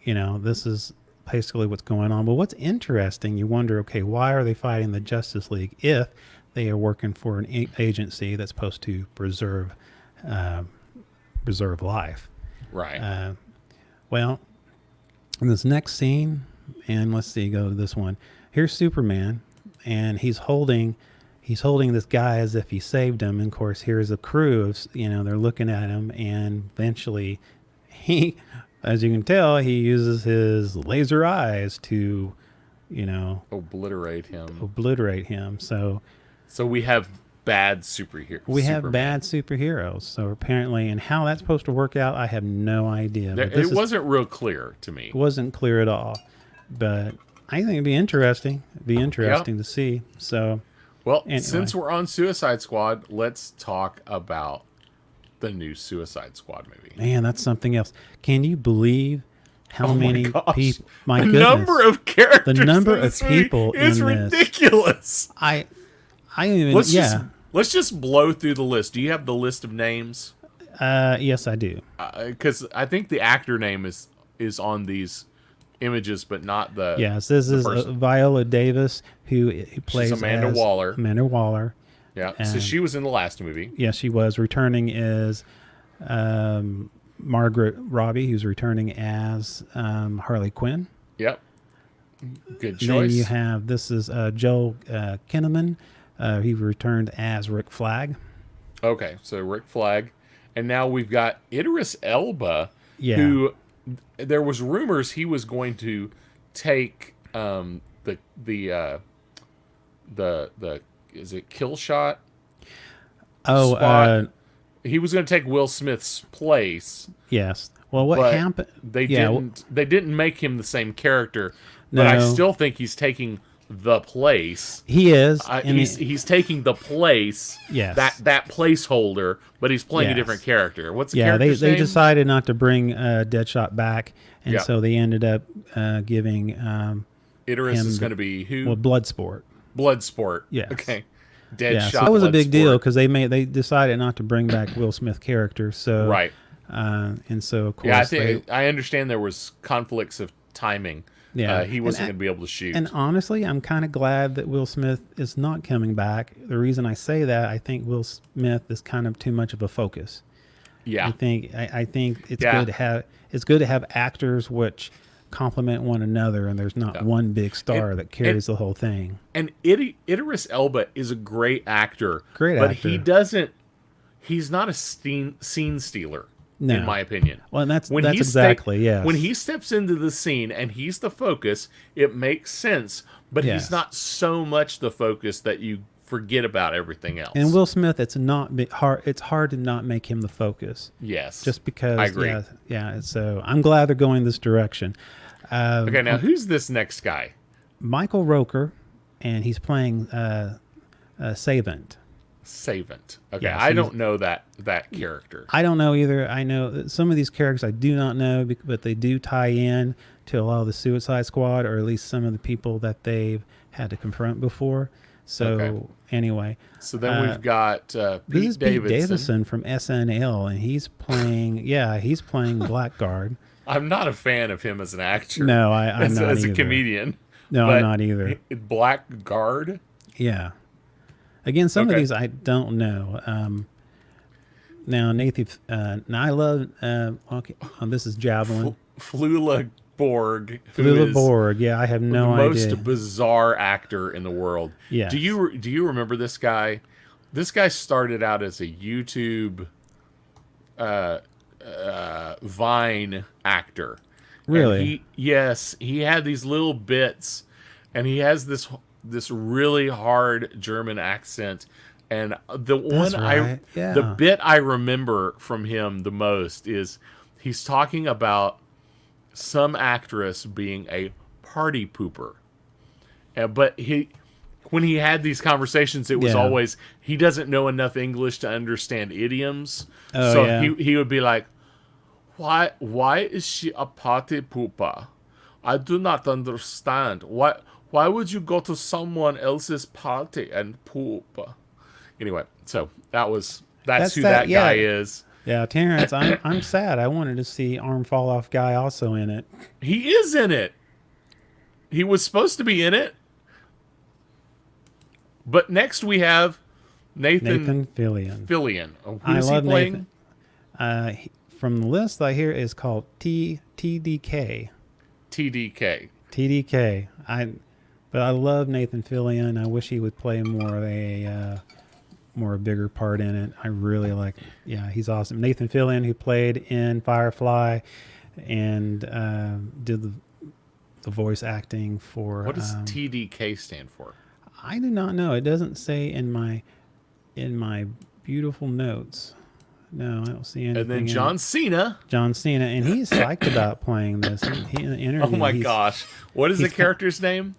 this is basically what's going on. But what's interesting, you wonder, okay, why are they fighting the Justice League if they are working for an agency that's supposed to preserve life? Right. Well, in this next scene, and let's see, go to this one. Here's Superman, and he's holding this guy as if he saved him. And of course, here's a crew of, they're looking at him, and eventually he, as you can tell, he uses his laser eyes to, obliterate him. So we have bad superheroes. Bad superheroes. So apparently, and how that's supposed to work out, I have no idea. It wasn't real clear to me. It wasn't clear at all. But I think it'd be interesting. To see. So, well, anyway. Since we're on Suicide Squad, let's talk about the new Suicide Squad movie. Man, that's something else. Can you believe how many people? My the goodness, number of characters. The number of people is ridiculous. I even let's just blow through the list. Do you have the list of names? Yes, I do. Because I think the actor name is on these images, but not the. Yes, this is Viola Davis, who plays Amanda Waller. Amanda Waller. Yeah, so she was in the last movie. Yes, she was. Returning as Margaret Robbie, who's returning as Harley Quinn. Yep. Good choice. Then you have, this is Joel Kinnaman. He returned as Rick Flag. Okay, so Rick Flag. And now we've got Idris Elba, who there was rumors he was going to take the is it Kill Shot? Spot. He was going to take Will Smith's place. Yes. Well, what happened? They didn't make him the same character, but I still think he's taking the place. He is. He's taking the place. Yes. That placeholder, but he's playing a different character. What's the character's name? They decided not to bring Deadshot back, and so they ended up giving Idris is going to be who? Well, Bloodsport. Bloodsport. Yes. Okay. Deadshot. So that was a big deal Bloodsport. because they decided not to bring back Will Smith characters. So Right. And so of course, Yeah, I understand there was conflicts of timing. Yeah. He wasn't going to be able to shoot. And honestly, I'm kind of glad that Will Smith is not coming back. The reason I say that, I think Will Smith is kind of too much of a focus. Yeah. I think it's good to have actors which complement one another, and there's not one big star that carries the whole thing. And Idris Elba is a great actor. But he's not a scene stealer. No. In my opinion. Well, and that's exactly, yes. When he steps into the scene and he's the focus, it makes sense, but he's not so much the focus that you forget about everything else. And Will Smith, it's hard to not make him the focus. Yes. Just because, I agree. Yeah, so I'm glad they're going this direction. Okay, now who's this next guy? Michael Roker, and he's playing Savant. Savant. Okay, Yeah, so I don't know that character. I don't know either. I know that some of these characters I do not know, but they do tie in to a lot of the Suicide Squad, or at least some of the people that they've had to confront before. So anyway, so then we've got Pete Davidson from SNL, and he's playing Blackguard. I'm not a fan of him as an actor. No, I'm not as either. a comedian. No, I'm not either. Blackguard. Yeah. Again, some of these I don't know. Now, Nathan, now I love. This is Javelin. Flula Borg. Flula Borg. Yeah, I have no idea. The most bizarre actor in the world. Yeah. Do you remember this guy? This guy started out as a YouTube Vine actor. Really? He had these little bits, and he has this really hard German accent, and the bit I remember from him the most is he's talking about some actress being a party pooper, but when he had these conversations, it was always he doesn't know enough English to understand idioms, he would be like, why is she a party pooper? I do not understand. Why would you go to someone else's party and poop? Anyway, so that's who that guy is. Yeah, Terrence, I'm sad. I wanted to see Arm Fall Off Guy also in it. He is in it. He was supposed to be in it. But next we have Nathan Fillion. Who's he playing? Nathan. From the list I hear is called TDK. TDK. But I love Nathan Fillion. I wish he would play more of a bigger part in it. I really like. Yeah, he's awesome. Nathan Fillion, who played in Firefly, and did the voice acting for. What does TDK stand for? I do not know. It doesn't say in my beautiful notes. No, I don't see anything. And then John Cena, and he's psyched about playing this. He in the interview. Oh my gosh! What is the character's name?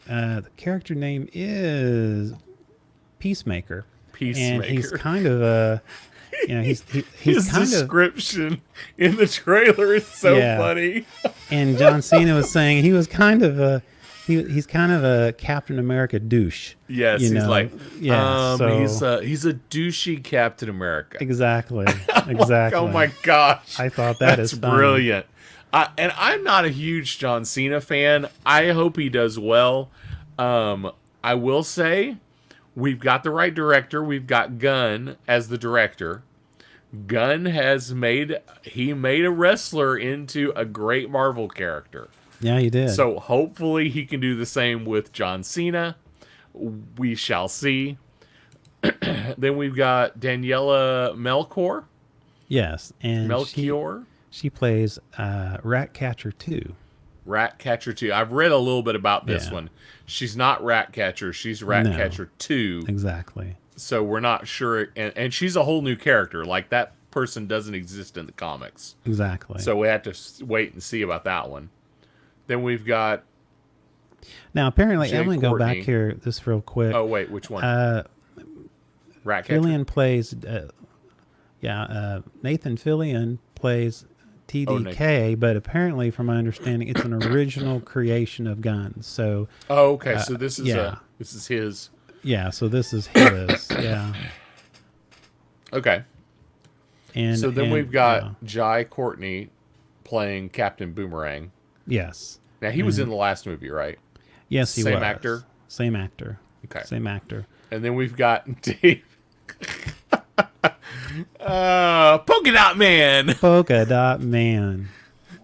The character name is Peacemaker. And he's kind of a, he's his kind description in the trailer is so funny. And John Cena was saying he was kind of a. He's kind of a Captain America douche. Yes, he's like, he's a douchey Captain America. Exactly. Oh my gosh! I thought that's brilliant. And I'm not a huge John Cena fan. I hope he does well. I will say, we've got the right director. We've got Gunn as the director. Gunn made a wrestler into a great Marvel character. Yeah, he did. So hopefully he can do the same with John Cena. We shall see. Then we've got Daniela Melchior. Yes, and Melchior. She plays Ratcatcher 2. Ratcatcher 2. I've read a little bit about this one. She's not Ratcatcher. She's Ratcatcher 2. Exactly. So we're not sure. And she's a whole new character. Like, that person doesn't exist in the comics. Exactly. So we have to wait and see about that one. Then we've got... Now, apparently, I'm going to go back here just real quick. Oh, wait. Which one? Ratcatcher. Fillion plays... Nathan Fillion plays TDK, but apparently, from my understanding, it's an original creation of Gunn. So, okay. So this is his. Yeah, so this is his. Yeah. Okay. And So then and, we've got yeah. Jai Courtney playing Captain Boomerang. Yes. Now he was in the last movie, right? Yes, he was. Same actor? Same actor. Okay. Same actor. And then we've got Dave. Polka Dot Man. Polka Dot Man.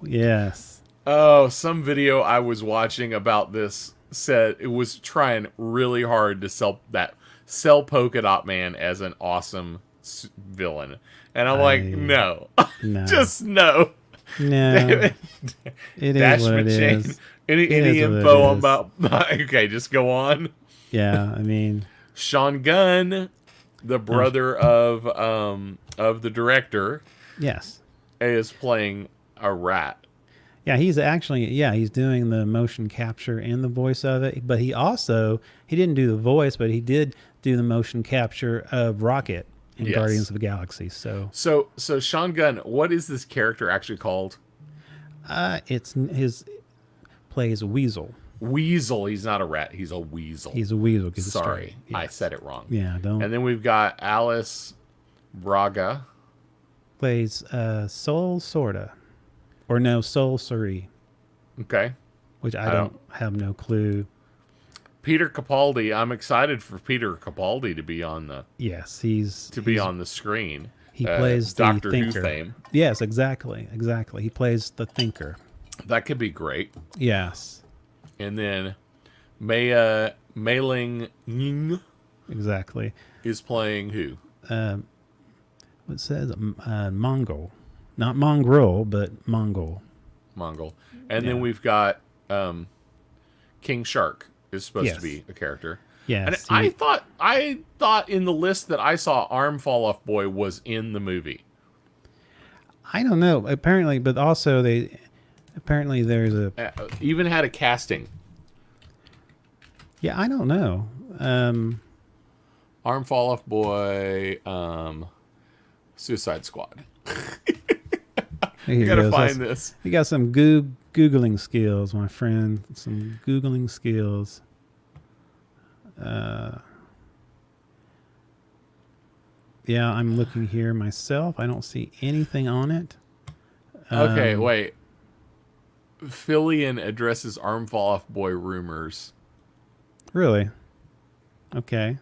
Yes. Oh, some video I was watching about this said it was trying really hard to sell Polka Dot Man as an awesome villain, and I'm like, no, No. just no. No. It is what it is. Any info on about? Okay, just go on. Yeah, I mean, Sean Gunn, the brother of the director, yes, is playing a rat. yeah, he's doing the motion capture and the voice of it, but he didn't do the voice, but he did do the motion capture of Rocket in Yes. Guardians of the Galaxy. So Sean Gunn, what is this character actually called? it's his plays Weasel. Weasel. He's not a rat. He's a weasel. He's a weasel. 'Cause it's Sorry, straight. Yes. I said it wrong. Yeah, don't. And then we've got Alice Braga. Plays Soul Sorta, or no, Soul Suri, Okay. which I don't have no clue. Peter Capaldi. I'm excited for Peter Capaldi to be on the Yes, on the screen. He plays the Doctor Who Thinker. fame. Yes, exactly. He plays the Thinker. That could be great. Yes, And then Mei Ling Ning exactly. is playing who? It says Mongol, not mongrel, but Mongol. Mongol. And then we've got King Shark is supposed to be a character. Yes, And I thought in the list that I saw Arm Fall Off Boy was in the movie. I don't know. Apparently, but also there's a. Even had a casting. Yeah, I don't know. Arm Fall Off Boy, Suicide Squad. You gotta find this. You got some Googling skills, my friend. Some Googling skills. Yeah, I'm looking here myself. I don't see anything on it. Okay, wait. Fillion addresses Arm Fall Off Boy rumors. Really? Okay.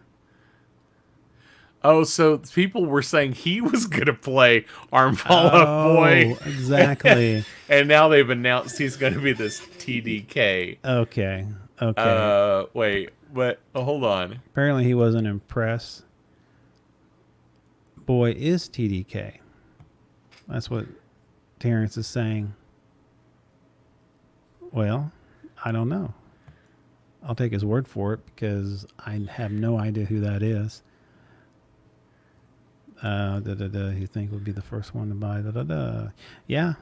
Oh, so people were saying he was going to play Arm Fall Off Boy. Exactly. And now they've announced he's going to be this TDK. Okay. Wait, but hold on. Apparently he wasn't impressed. Boy is TDK. That's what Terrence is saying. Well, I don't know. I'll take his word for it because I have no idea who that is. You think would be the first one to buy? Yeah.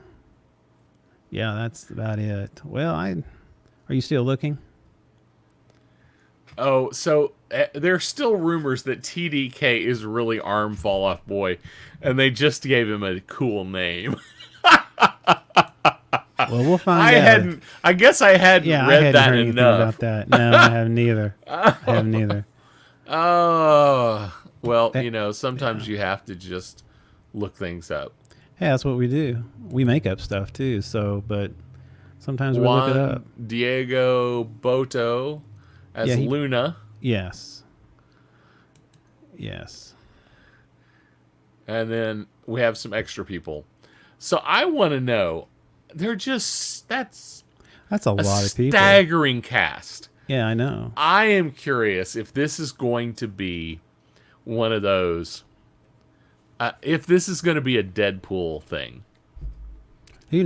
Yeah, that's about it. Well, are you still looking? Oh, so there's still rumors that TDK is really Arm Fall Off Boy, and they just gave him a cool name. Well, we'll find out. I guess I hadn't read that enough. About that. No, I haven't either. Oh, well, sometimes you have to just look things up. Yeah, that's what we do. We make up stuff too. So, but sometimes we look it up. Diego Boto as Luna. Yes. And then we have some extra people. So I want to know. That's a lot of people. Staggering cast. Yeah, I know. I am curious if this is going to be one of those. If this is going to be a Deadpool thing. Is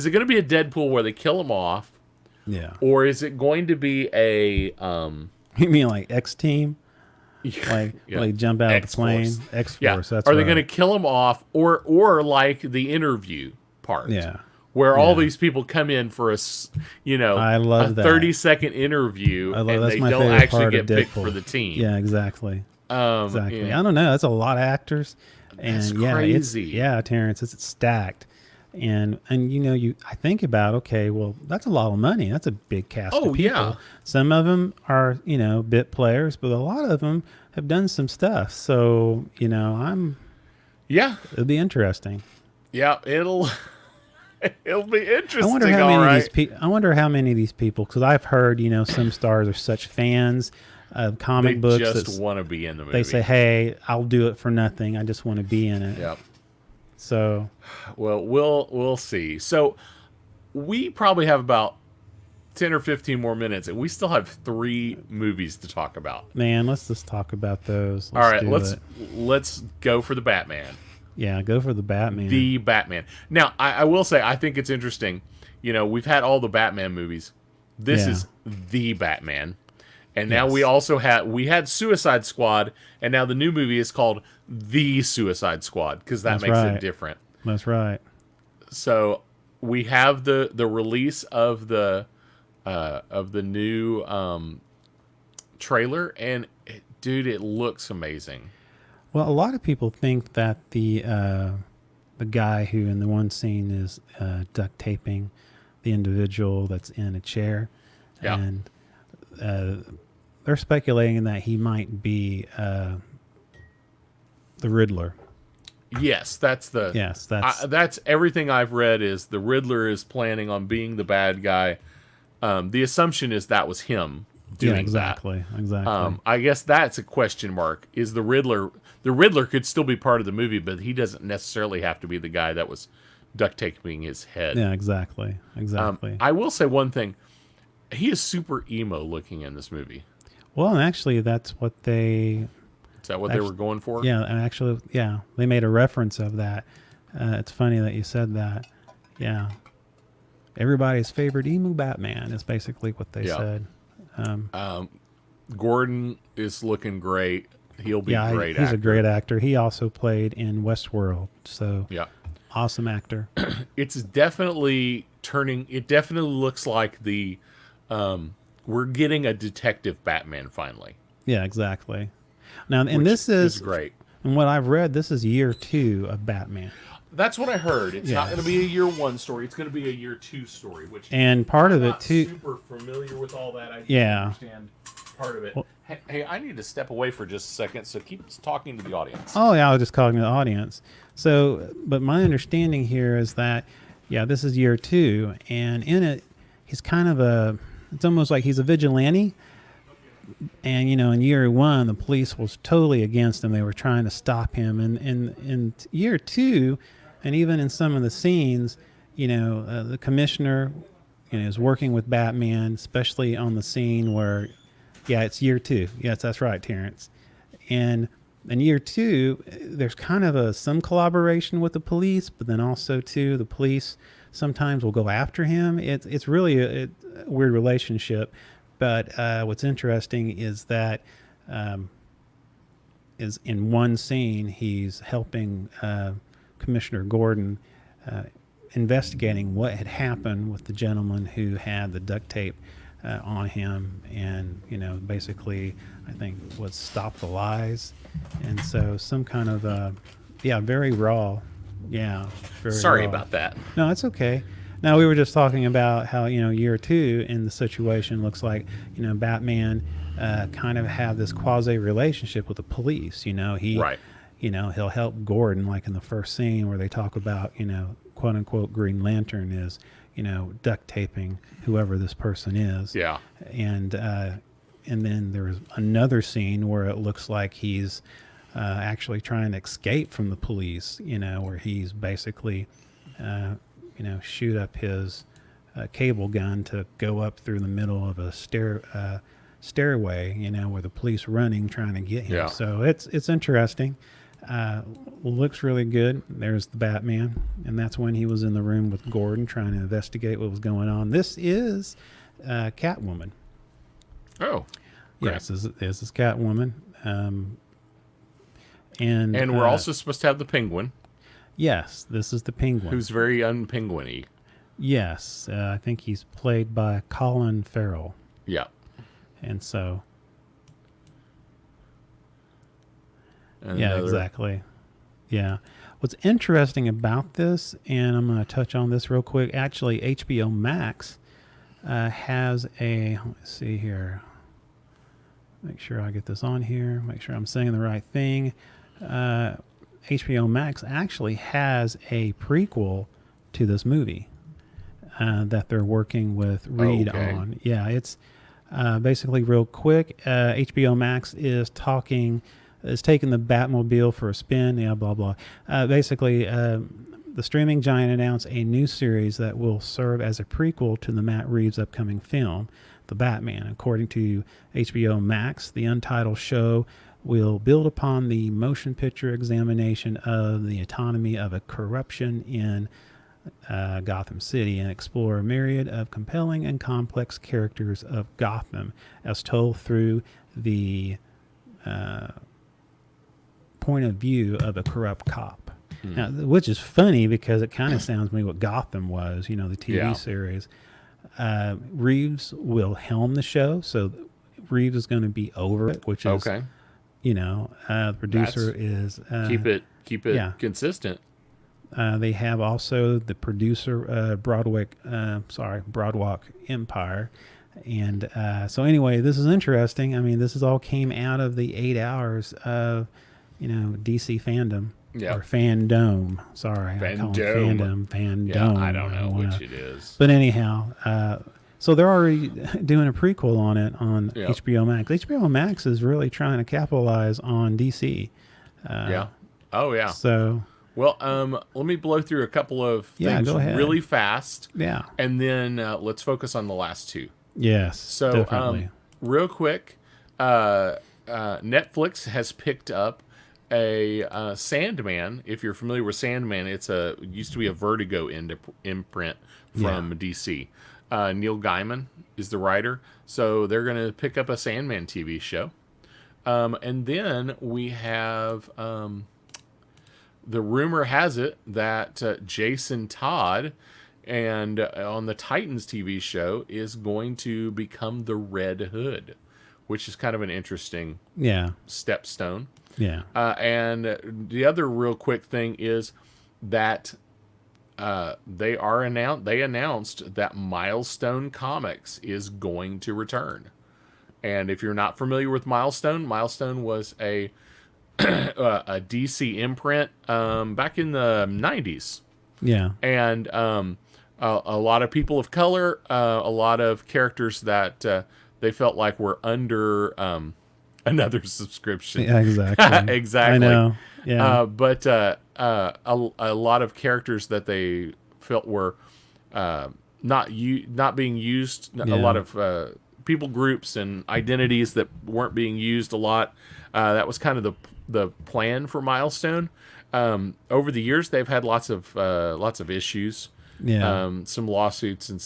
it going to be a Deadpool where they kill him off? Yeah. Or is it going to be a You mean like X-Team? Like jump out of the plane? X-Force. Yeah. That's Are they going to kill him off or like the interview part? Yeah. Where all these people come in for a I love that. 30-second interview and they don't actually get picked for the team. Yeah, exactly. Exactly. I don't know. That's a lot of actors. And That's crazy. Terrence, it's stacked. And I think about, okay, well, that's a lot of money. That's a big cast Oh of people. yeah, Some of them are bit players, but a lot of them have done some stuff. So yeah, it'll be interesting. yeah. It'll be I wonder interesting. how All many of right. these people, because I've heard some stars are such fans of They comic books just that want to be in the they say, movie. "Hey, I'll do it for nothing. I just want to be in it." Yep. So, Well, we'll see. So we probably have about 10 or 15 more minutes, and we still have 3 movies to talk about. man, let's just talk about those. All Let's right, do it. let's go for the Batman. Yeah, go for the Batman. The Batman. Now, I will say, I think it's interesting. We've had all the Batman movies. This Yeah. is the Batman. And now Yes. we had Suicide Squad, and now the new movie is called The Suicide Squad, because that That's makes right. it different. That's right. So we have the release of the new trailer, and dude, it looks amazing. Well, a lot of people think that the guy who in the one scene is duct taping the individual that's in a chair, Yeah. and they're speculating that he might be the Riddler. Yes, that's Yes, that's everything I've read. Is the Riddler is planning on being the bad guy. The assumption is that was him doing exactly. that. I guess that's a question mark. Is the Riddler? The Riddler could still be part of the movie, but he doesn't necessarily have to be the guy that was duct taping his head. Yeah, exactly. I will say one thing. He is super emo looking in this movie. Well, and actually, that's what they. Is that what they were going for? Yeah, and actually, yeah, they made a reference of that. It's funny that you said that. Yeah, everybody's favorite emo Batman is basically what they said. Gordon is looking great. He'll be great. He's a great actor. He also played in Westworld, so yeah, awesome actor. it's definitely turning. It definitely looks like we're getting a detective Batman finally. Yeah, exactly. Now, and Which this is great. And what I've read, this is year 2 of Batman. That's what I heard. It's not going to be a year 1 story. It's going to be a year 2 story. Which and part I'm of it not too. Super familiar with all that. I Yeah. understand part of it. Well, hey, I need to step away for just a second. So keep talking to the audience. Oh yeah, I was just calling the audience. So, but my understanding here is that, this is year 2, and in it, he's kind of it's almost like he's a vigilante. And in year 1, the police was totally against him. They were trying to stop him. And in year 2, and even in some of the scenes, the commissioner, is working with Batman, especially on the scene where, it's year 2. Yes, that's right, Terrence. And in year 2, there's kind of some collaboration with the police, but then also too, the police sometimes will go after him. It's really a weird relationship. But what's interesting is that is in one scene he's helping Commissioner Gordon investigating what had happened with the gentleman who had the duct tape on him, and basically I think was stop the lies, and so some kind of very raw. Yeah, very Sorry raw. about that. No, it's okay. Now, we were just talking about how, year 2 in the situation looks like, Batman kind of have this quasi relationship with the police. Right. He'll help Gordon, like in the first scene where they talk about, quote unquote, Green Lantern is, duct taping whoever this person is. Yeah. And then there's another scene where it looks like he's actually trying to escape from the police, where he's basically, shoot up his cable gun to go up through the middle of a stairway, where the police running trying to get him. Yeah. So it's interesting. Looks really good. There's the Batman, and that's when he was in the room with Gordon trying to investigate what was going on. This is Catwoman. Oh, great. Yes, this is Catwoman. And we're also supposed to have the Penguin. Yes, this is the Penguin. Who's very unpenguin-y. Yes, I think he's played by Colin Farrell. Yeah. And so... And exactly. Yeah. What's interesting about this, and I'm going to touch on this real quick. Actually, HBO Max has a. Let's see here. Make sure I get this on here. Make sure I'm saying the right thing. HBO Max actually has a prequel to this movie that they're working with Reed on. Yeah, it's basically real quick. HBO Max is taking the Batmobile for a spin. Yeah, blah blah. Basically, the streaming giant announced a new series that will serve as a prequel to the Matt Reeves' upcoming film, The Batman. According to HBO Max, the untitled show will build upon the motion picture examination of the autonomy of a corruption in Gotham City and explore a myriad of compelling and complex characters of Gotham as told through the point of view of a corrupt cop. Now, which is funny because it kind of sounds to me what Gotham was, the TV series. Reeves will helm the show, so Reeves is going to be over it, which is the producer is keep it consistent. They have also the producer Broadwalk Empire, and so anyway, this is interesting. I mean, this is all came out of the 8 hours of DC Fandom. Yeah. Or Fandome. Sorry. I call them Fandome. Yeah, I don't know which it is. But anyhow, so they're already doing a prequel on it on HBO Max. HBO Max is really trying to capitalize on DC. Yeah. Oh, yeah. So... Well, let me blow through a couple of things really fast. Yeah. And then let's focus on the last two. Yes, so, definitely. Real quick, Netflix has picked up a Sandman. If you're familiar with Sandman, it used to be a Vertigo imprint from DC. Neil Gaiman is the writer. So they're going to pick up a Sandman TV show. And then we have... the rumor has it that Jason Todd and on the Titans TV show is going to become the Red Hood, which is kind of an interesting stepstone. Yeah. And the other real quick thing is that they announced that Milestone Comics is going to return. And if you're not familiar with Milestone was a DC imprint back in the 90s. Yeah. And a lot of people of color, a lot of characters that they felt like were under another subscription. Yeah, exactly. Exactly. I know. Yeah. But a lot of characters that they felt were not being used. A lot of people groups and identities that weren't being used a lot. That was kind of the plan for Milestone. Over the years, they've had lots of issues, some lawsuits and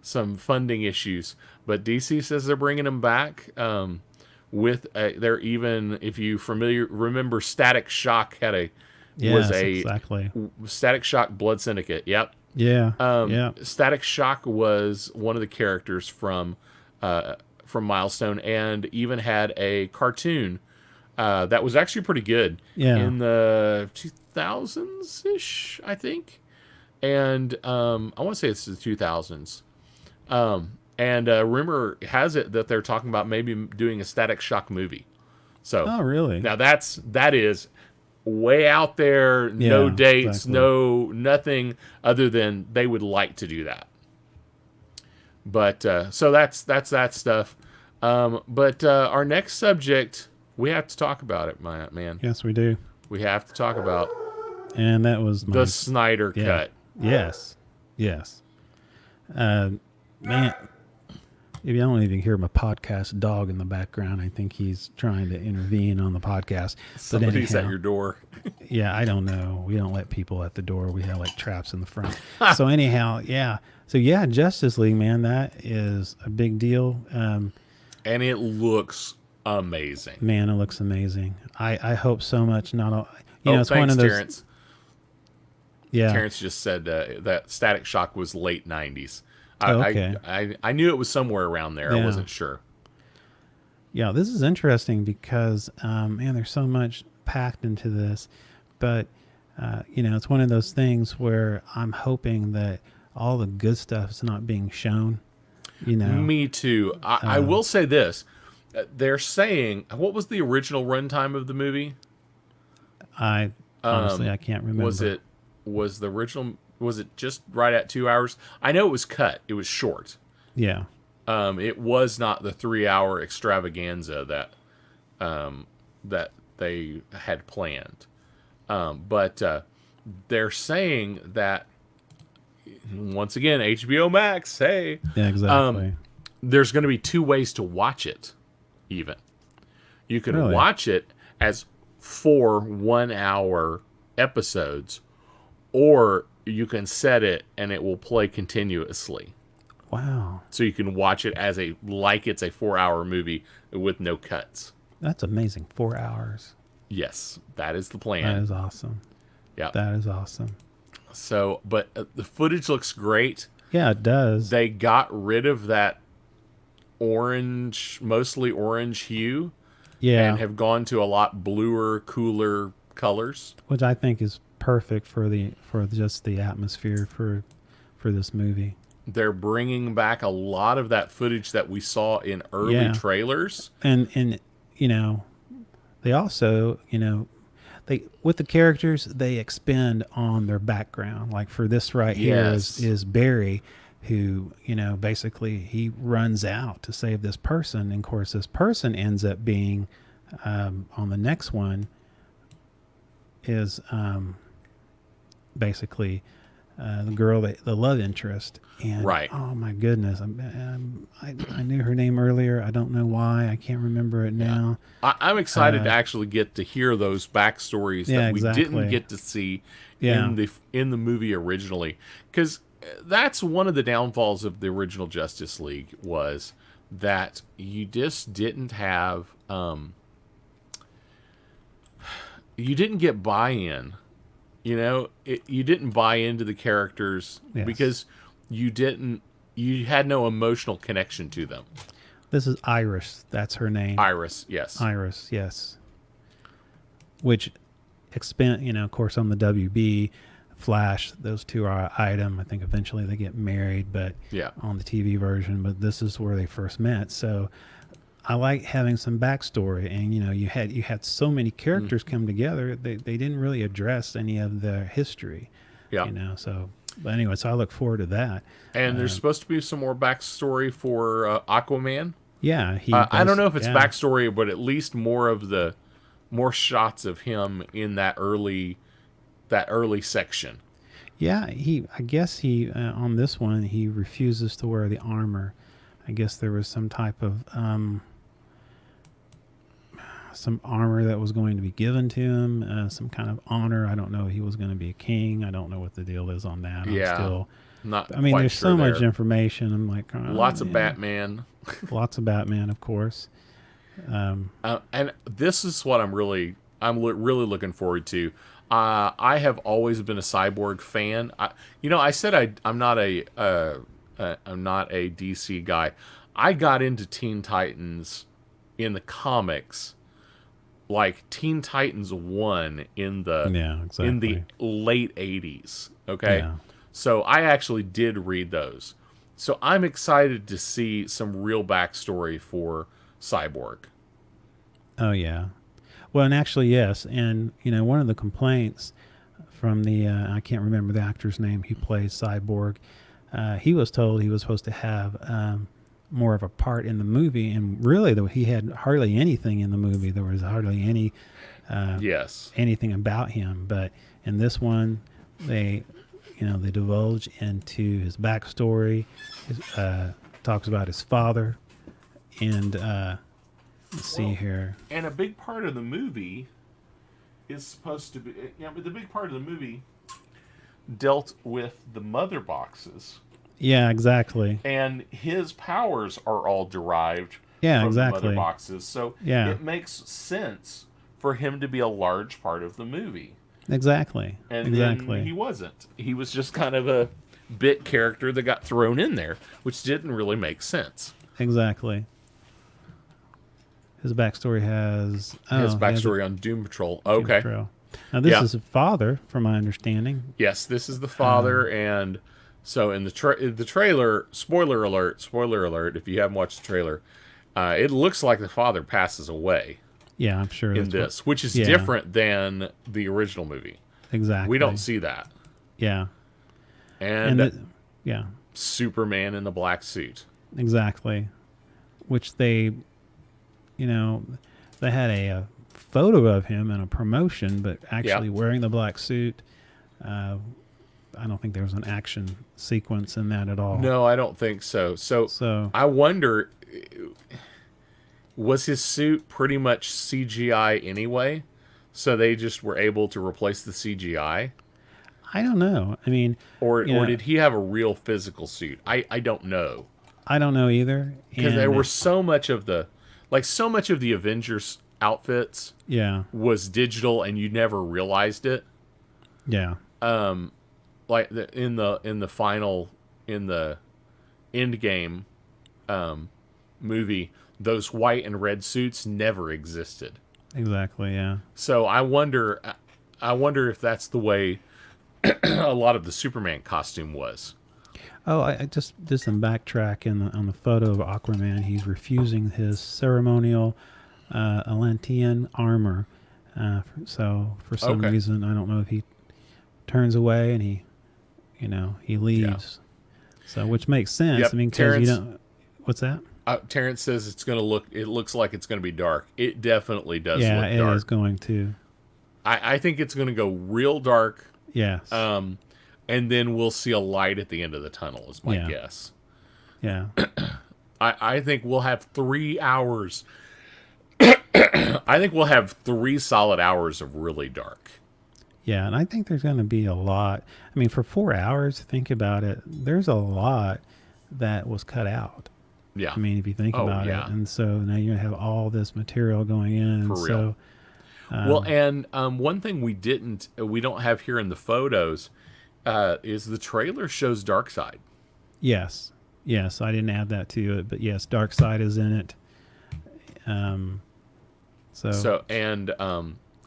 some funding issues. But DC says they're bringing them back. They're even, if you remember, Static Shock had exactly Static Shock Blood Syndicate. Yep. Yeah. Static Shock was one of the characters from Milestone, and even had a cartoon that was actually pretty good in the 2000s-ish, I think. And I want to say it's the 2000s. And rumor has it that they're talking about maybe doing a Static Shock movie. So, oh, really? Now that is way out there. No dates, exactly. Nothing other than they would like to do that. But so that's that stuff. But our next subject, we have to talk about it, man. Yes, we do. We have to talk about. And that was the Snyder Cut. Yes. Man, if you don't even hear my podcast dog in the background, I think he's trying to intervene on the podcast. Somebody's at your door. Yeah, I don't know. We don't let people at the door. We have like traps in the front. So anyhow, yeah. So yeah, Justice League, man, that is a big deal. And it looks amazing. Man, it looks amazing. I hope so much. It's thanks, one of those. Terrence. Yeah, Terrence just said that Static Shock was late 90s. Okay. I knew it was somewhere around there. Yeah. I wasn't sure. Yeah, this is interesting because, man, there's so much packed into this. But it's one of those things where I'm hoping that all the good stuff is not being shown. Me too. I will say this. They're saying, what was the original runtime of the movie? I honestly I can't remember. Was it just right at 2 hours? I know it was cut. It was short. Yeah. It was not the 3-hour extravaganza that they had planned. But they're saying that, once again, HBO Max, hey. Yeah, exactly. There's going to be 2 ways to watch it, even. You can watch it as 4 1-hour episodes, or you can set it and it will play continuously. Wow. So you can watch it as it's a 4-hour movie with no cuts. That's amazing. 4 hours. Yes, that is the plan. That is awesome. Yeah. That is awesome. So, but the footage looks great. Yeah, it does. They got rid of that mostly orange hue. Yeah. And have gone to a lot bluer, cooler colors. Which I think is perfect for just the atmosphere for this movie. They're bringing back a lot of that footage that we saw in early trailers. And they also, they with the characters, they expend on their background. Like for this right here is Barry, who, basically he runs out to save this person. And of course, this person ends up being, on the next one, is basically the girl, the love interest. And oh my goodness, I knew her name earlier. I don't know why. I can't remember it now. I'm excited to actually get to hear those backstories that we didn't get to see in the movie originally, because that's one of the downfalls of the original Justice League, was that you just didn't have you didn't get buy-in. You didn't buy into the characters because you had no emotional connection to them. This is Iris. That's her name. Iris, yes. Iris, yes. Which of course, on the WB, Flash, those two are an item. I think eventually they get married, but on the TV version, but this is where they first met. So I like having some backstory, and you had so many characters come together. They didn't really address any of their history. Yeah. So but anyway, so I look forward to that. And there's supposed to be some more backstory for Aquaman. Yeah, I don't know if it's backstory, but at least more shots of him in that early section. Yeah, I guess he on this one he refuses to wear the armor. I guess there was some type of some armor that was going to be given to him, some kind of honor. I don't know. He was going to be a king. I don't know what the deal is on that. Yeah, I'm still not. I mean, quite there's sure so much information. I'm like, lots of Batman. Lots of Batman, of course. And this is what I'm really looking forward to. I have always been a Cyborg fan. I said I'm not a DC guy. I got into Teen Titans in the comics, like Teen Titans 1 in the late 80s. Okay, so I actually did read those. So I'm excited to see some real backstory for Cyborg. Oh yeah. Well, and actually, yes. And, one of the complaints from the, I can't remember the actor's name who plays Cyborg, he was told he was supposed to have more of a part in the movie. And really, though, he had hardly anything in the movie. There was hardly any anything about him. But in this one, they divulge into his backstory, talks about his father, and... let's see here. And a big part of the movie is supposed to be... the big part of the movie dealt with the mother boxes. Yeah, exactly. And his powers are all derived from the mother boxes. So it makes sense for him to be a large part of the movie. Exactly. And then he wasn't. He was just kind of a bit character that got thrown in there, which didn't really make sense. Exactly. His backstory has... his backstory on Doom Patrol. Okay. Doom Patrol. Now this is a father, from my understanding. Yes, this is the father, and so in the trailer, spoiler alert, if you haven't watched the trailer, it looks like the father passes away. Yeah, I'm sure in this, which is different than the original movie. Exactly. We don't see that. Yeah. And yeah. Superman in the black suit. Exactly. Which they had a photo of him in a promotion, but actually wearing the black suit, I don't think there was an action sequence in that at all. No, I don't think so. So I wonder, was his suit pretty much CGI anyway? So they just were able to replace the CGI? I don't know. I mean, or did he have a real physical suit? I don't know. I don't know either. Because there were so much of the Avengers outfits was digital and you never realized it. Yeah. Like in the final Endgame movie, those white and red suits never existed. Exactly, yeah. So I wonder if that's the way a lot of the Superman costume was. Oh, I just did some backtrack on the photo of Aquaman. He's refusing his ceremonial Atlantean armor. So for some reason, I don't know if he turns away and he leaves. Yeah. So which makes sense. Yep. I mean, because you don't. What's that? Terrence says it looks like it's going to be dark. It definitely does look dark. Yeah, it is going to. I think it's going to go real dark. Yes. And then we'll see a light at the end of the tunnel, is my guess. Yeah. I think we'll have 3 hours. I think we'll have 3 solid hours of really dark. Yeah, and I think there's going to be a lot. I mean, for 4 hours, think about it. There's a lot that was cut out. Yeah. I mean, if you think about it. And so now you're going to have all this material going in. For real. Well, and one thing we don't have here in the photos is the trailer shows Darkseid. Yes. Yes, I didn't add that to it, but yes, Darkseid is in it. And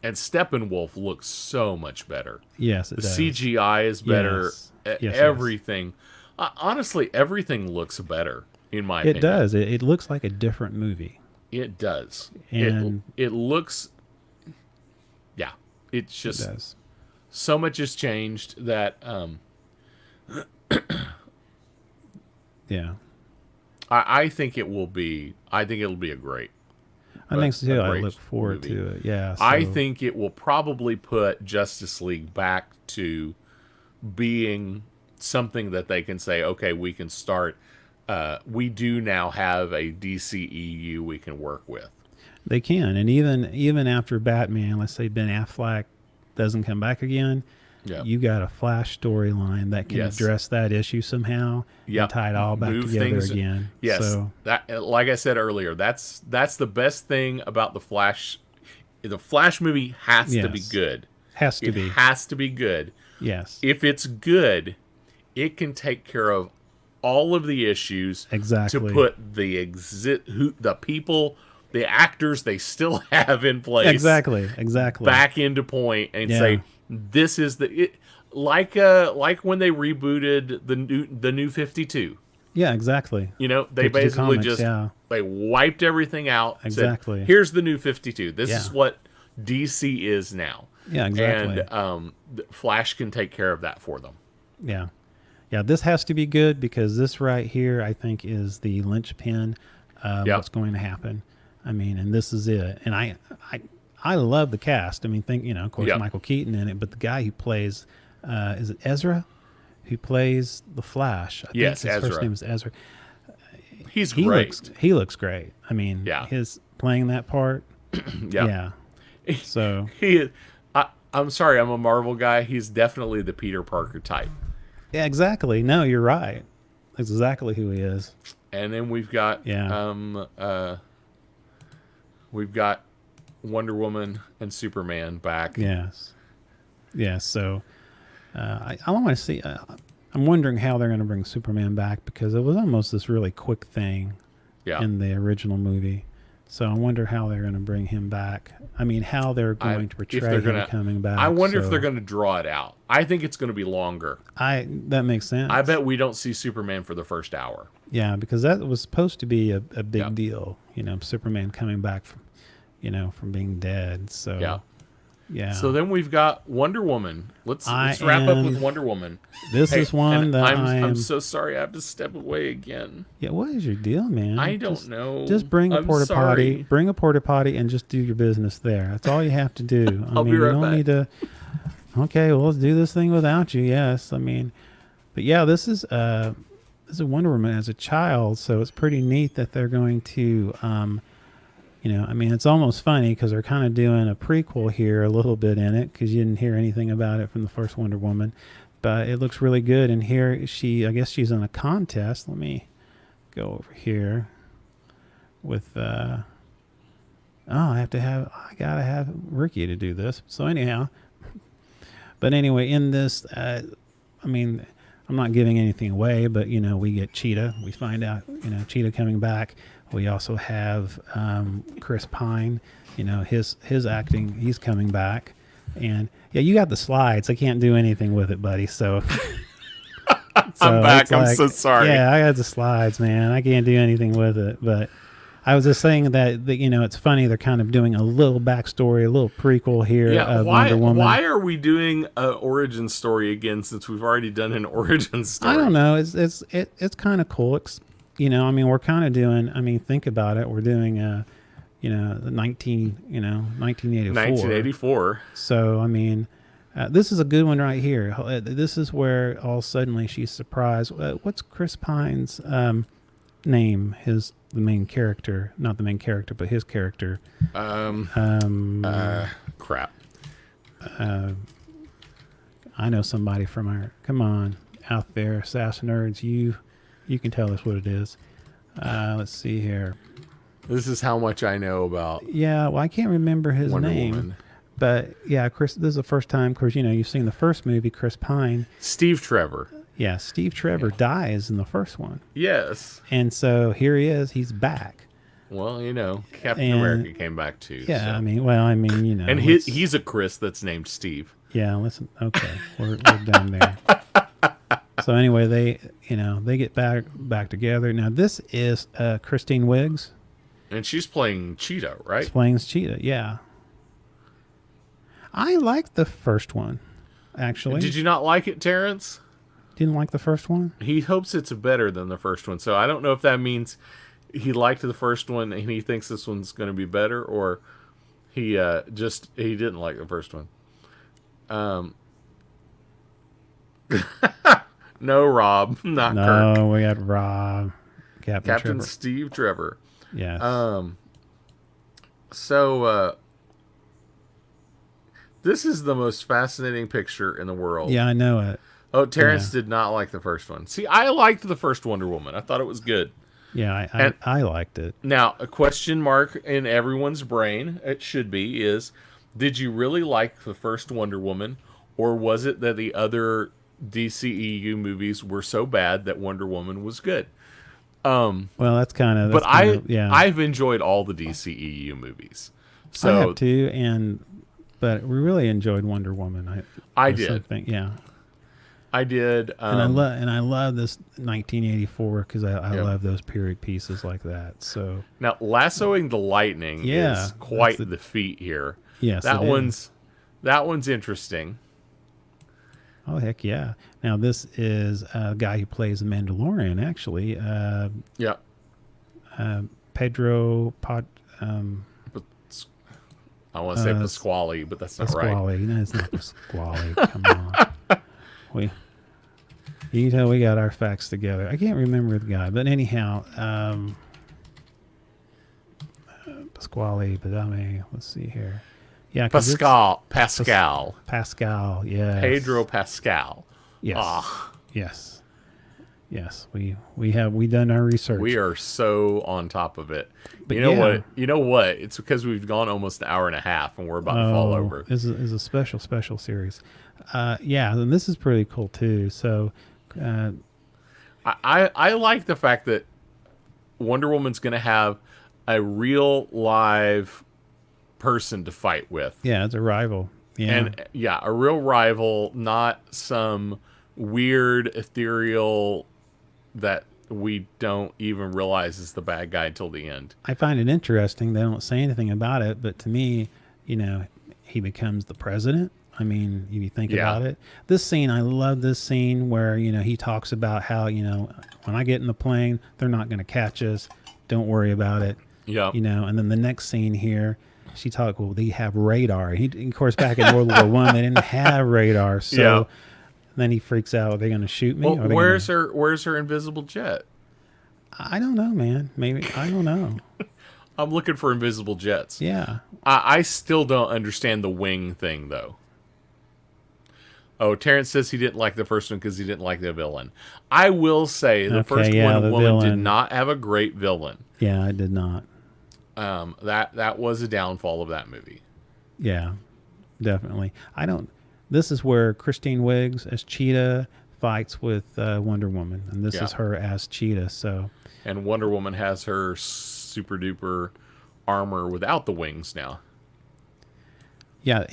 Steppenwolf looks so much better. Yes, it does. The CGI is better. Yes. Everything. Honestly, everything looks better, in my opinion. It does. It looks like a different movie. It does. And it looks... Yeah. It's just... It does. So much has changed that... yeah. I think it will be... I think it'll be a great... I think so too. I look forward to it. Yeah. So. I think it will probably put Justice League back to being something that they can say, okay, we can start. We do now have a DCEU we can work with. They can, and even after Batman, let's say Ben Affleck doesn't come back again, you got a Flash storyline that can address that issue somehow and tie it all back together again. Yes, so, that, like I said earlier, that's the best thing about the Flash. The Flash movie has to be good. Has to be good. Yes. If it's good, it can take care of all of the issues. Exactly. To put the people, the actors they still have in place. Exactly. Back into point and say, this is like when they rebooted the new 52. Yeah, exactly. They basically they wiped everything out. Exactly. Said, here's the new 52. This is what DC is now. Yeah, exactly. And Flash can take care of that for them. Yeah. Yeah, this has to be good because this right here, I think, is the linchpin of what's going to happen. I mean, and this is it. And I love the cast. I mean, of course, Michael Keaton in it, but the guy who plays, is it Ezra? Who plays the Flash? I think his first name is Ezra. He's great. He looks great. I mean, his playing that part. Yeah. So he is. I'm sorry, I'm a Marvel guy. He's definitely the Peter Parker type. Yeah, exactly. No, you're right. That's exactly who he is. And then we've got Wonder Woman and Superman back. Yes. So I want to see. I'm wondering how they're going to bring Superman back because it was almost this really quick thing in the original movie. So I wonder how they're going to bring him back. I mean, how they're going to portray him coming back. I wonder if they're going to draw it out. I think it's going to be longer. That makes sense. I bet we don't see Superman for the first hour. Yeah, because that was supposed to be a big deal. Superman coming back from, from being dead. So yeah. So then we've got Wonder Woman. Let's wrap up with Wonder Woman. This is one that I'm so sorry I have to step away again. Yeah, what is your deal, man? I don't know. Just bring a porta potty. Bring a porta potty and just do your business there. That's all you have to do. I'll be right back. Need to. Okay, well, let's do this thing without you. Yes, but yeah, this is a Wonder Woman as a child, so it's pretty neat that they're going to. It's almost funny because they're kind of doing a prequel here a little bit in it because you didn't hear anything about it from the first Wonder Woman, but it looks really good. And here I guess she's in a contest. Let me go over here with, I gotta have Ricky to do this. So anyhow, in this, I'm not giving anything away, but we get Cheetah. We find out, Cheetah coming back. We also have Chris Pine, his acting, he's coming back. And yeah, you got the slides. I can't do anything with it, buddy. So, I'm back. I'm so sorry. Yeah, I got the slides, man. I can't do anything with it. But I was just saying that it's funny. They're kind of doing a little backstory, a little prequel here of Wonder Woman. Why are we doing an origin story again since we've already done an origin story? I don't know. It's kind of cool. We're kind of doing, think about it. We're doing, 1984. 1984. So, this is a good one right here. This is where all suddenly she's surprised. What's Chris Pine's name? The main character, not the main character, but his character. Crap. I know somebody from come on, out there, Assassin Nerds, you can tell us what it is. Let's see here. This is how much I know about. Yeah, well, I can't remember his Wonder name. Woman. But yeah, Chris, this is the first time, of course, you've seen the first movie, Chris Pine. Steve Trevor. Yeah, Steve Trevor dies in the first one. Yes. And so here he is, he's back. Well, Captain America came back too. Yeah, so. And he's a Chris that's named Steve. Yeah, listen, okay, we're done there. So anyway, they get back together. Now this is Christine Wiggs. And she's playing Cheetah, right? She's playing Cheetah, yeah. I liked the first one, actually. Did you not like it, Terrence? Didn't like the first one? He hopes it's better than the first one. So I don't know if that means he liked the first one and he thinks this one's going to be better, or he didn't like the first one. No, Rob, not Kirk. No, we got Rob, Captain Trevor. Steve Trevor. Yes. So this is the most fascinating picture in the world. Yeah, I know it. Oh, Terrence did not like the first one. See, I liked the first Wonder Woman. I thought it was good. Yeah, I liked it. Now, a question mark in everyone's brain, it should be, is did you really like the first Wonder Woman, or was it that the other DCEU movies were so bad that Wonder Woman was good? Well, that's kind of. But I've enjoyed all the DCEU movies. So I have too, but we really enjoyed Wonder Woman. I did. Yeah. I did. And I love this 1984 because I love those period pieces like that. So now lassoing the lightning is quite the feat here. Yes, that one's interesting. Oh heck yeah! Now this is a guy who plays the Mandalorian, actually. Pedro Pod. I want to say Pasquale, but that's not right. No, it's not Pasquale. Come on. You can tell we got our facts together. I can't remember the guy, but anyhow, Pasquale, Badame. Let's see here. Yeah, Pascal, yeah. Pedro Pascal. Yes. Yes. We done our research. We are so on top of it. But you know what? It's because we've gone almost an hour and a half and we're about to fall over. This is a special series. And this is pretty cool too. So I like the fact that Wonder Woman's going to have a real live person to fight with. Yeah, it's a rival. Yeah. And yeah, a real rival, not some weird ethereal that we don't even realize is the bad guy until the end. I find it interesting. They don't say anything about it, but to me, he becomes the president. I mean, if you think about it, this scene, I love this scene where, he talks about how, when I get in the plane, they're not going to catch us. Don't worry about it. Yeah. And then the next scene here, she talked, well, they have radar. Of course, back in World War One, they didn't have radar. So then he freaks out. Are they going to shoot me? Well, where's her invisible jet? I don't know, man. Maybe. I don't know. I'm looking for invisible jets. Yeah. I still don't understand the wing thing, though. Oh, Terrence says he didn't like the first one because he didn't like the villain. I will say the first Wonder Woman did not have a great villain. Yeah, I did not. That was a downfall of that movie. Yeah, definitely. This is where Christine Wiggs as Cheetah fights with Wonder Woman, and this is her as Cheetah. So, and Wonder Woman has her super duper armor without the wings now. Yeah,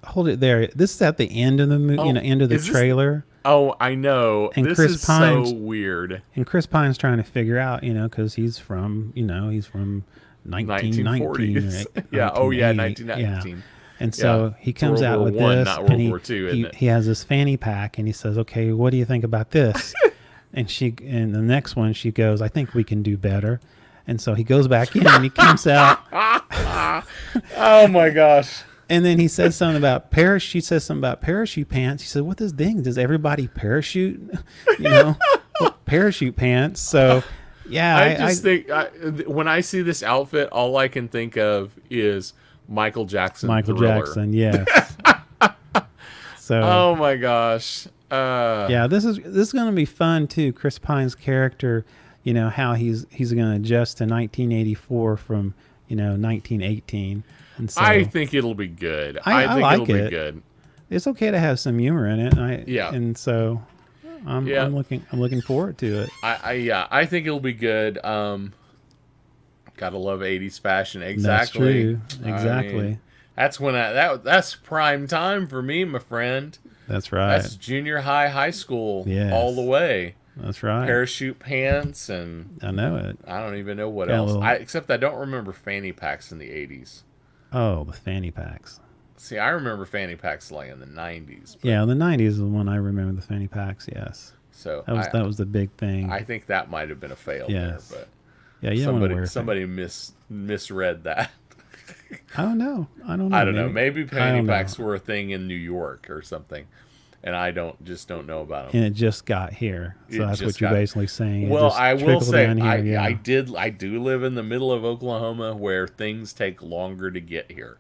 hold it there. This is at the end of the movie, end of the trailer. Oh, I know. And this Chris is Pine's, so weird. And Chris Pine's trying to figure out, because he's from 1919. Yeah. Oh, yeah. 1919. Yeah. And so he comes out with this, not World War II, isn't it? He has this fanny pack, and he says, "Okay, what do you think about this?" and the next one, she goes, "I think we can do better." And so he goes back in, and he comes out. Oh my gosh! And then he says something about parachute. She says something about parachute pants. He said, "What this thing? Does everybody parachute? Parachute pants?" So, yeah, I think when I see this outfit, all I can think of is Michael Jackson. Michael Thriller. Jackson, yes. So, oh my gosh. Yeah, this is going to be fun too. Chris Pine's character, how he's going to adjust to 1984 from 1918. And so, I think it'll be good. I think like it'll be good. It's okay to have some humor in it. And so I'm looking forward to it. I think it'll be good. Gotta love 80s fashion. Exactly. That's true. Exactly. I mean, that's when that's prime time for me, my friend. That's right. That's junior high school, all the way. That's right. Parachute pants and I know it. I don't even know what else. Except I don't remember fanny packs in the 80s. Oh, the fanny packs. See, I remember fanny packs like in the 90s. Yeah, the 90s is the one I remember, the fanny packs, yes. So that was the big thing. I think that might have been a fail yes. there, but yeah, you somebody misread that. I don't know. I don't know. Maybe fanny packs were a thing in New York or something, and I don't know about them. And it just got here, so that's what you're basically saying. Well, I will say I do live in the middle of Oklahoma where things take longer to get here.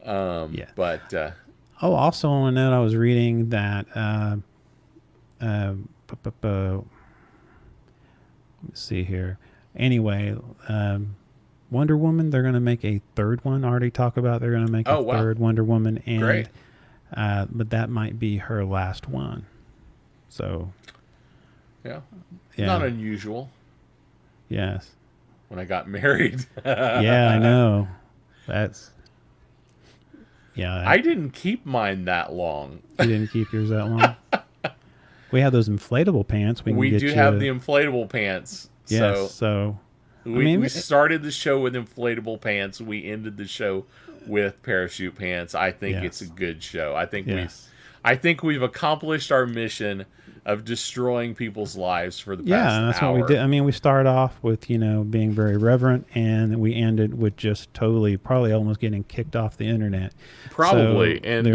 But also on a note, I was reading that. Let's see here. Anyway, Wonder Woman, they're going to make a third one. I already talked about they're going to make a third Wonder Woman. And, great. But that might be her last one. So. Yeah. Not unusual. Yes. When I got married. Yeah, I know. I didn't keep mine that long. You didn't keep yours that long? We have those inflatable pants. We do have the inflatable pants. Yes, so we started the show with inflatable pants. We ended the show with parachute pants. I think it's a good show. I think we've accomplished our mission of destroying people's lives for the past hour. Yeah, that's what we did. I mean, we started off with, being very reverent, and we ended with just probably almost getting kicked off the internet. Probably. So, and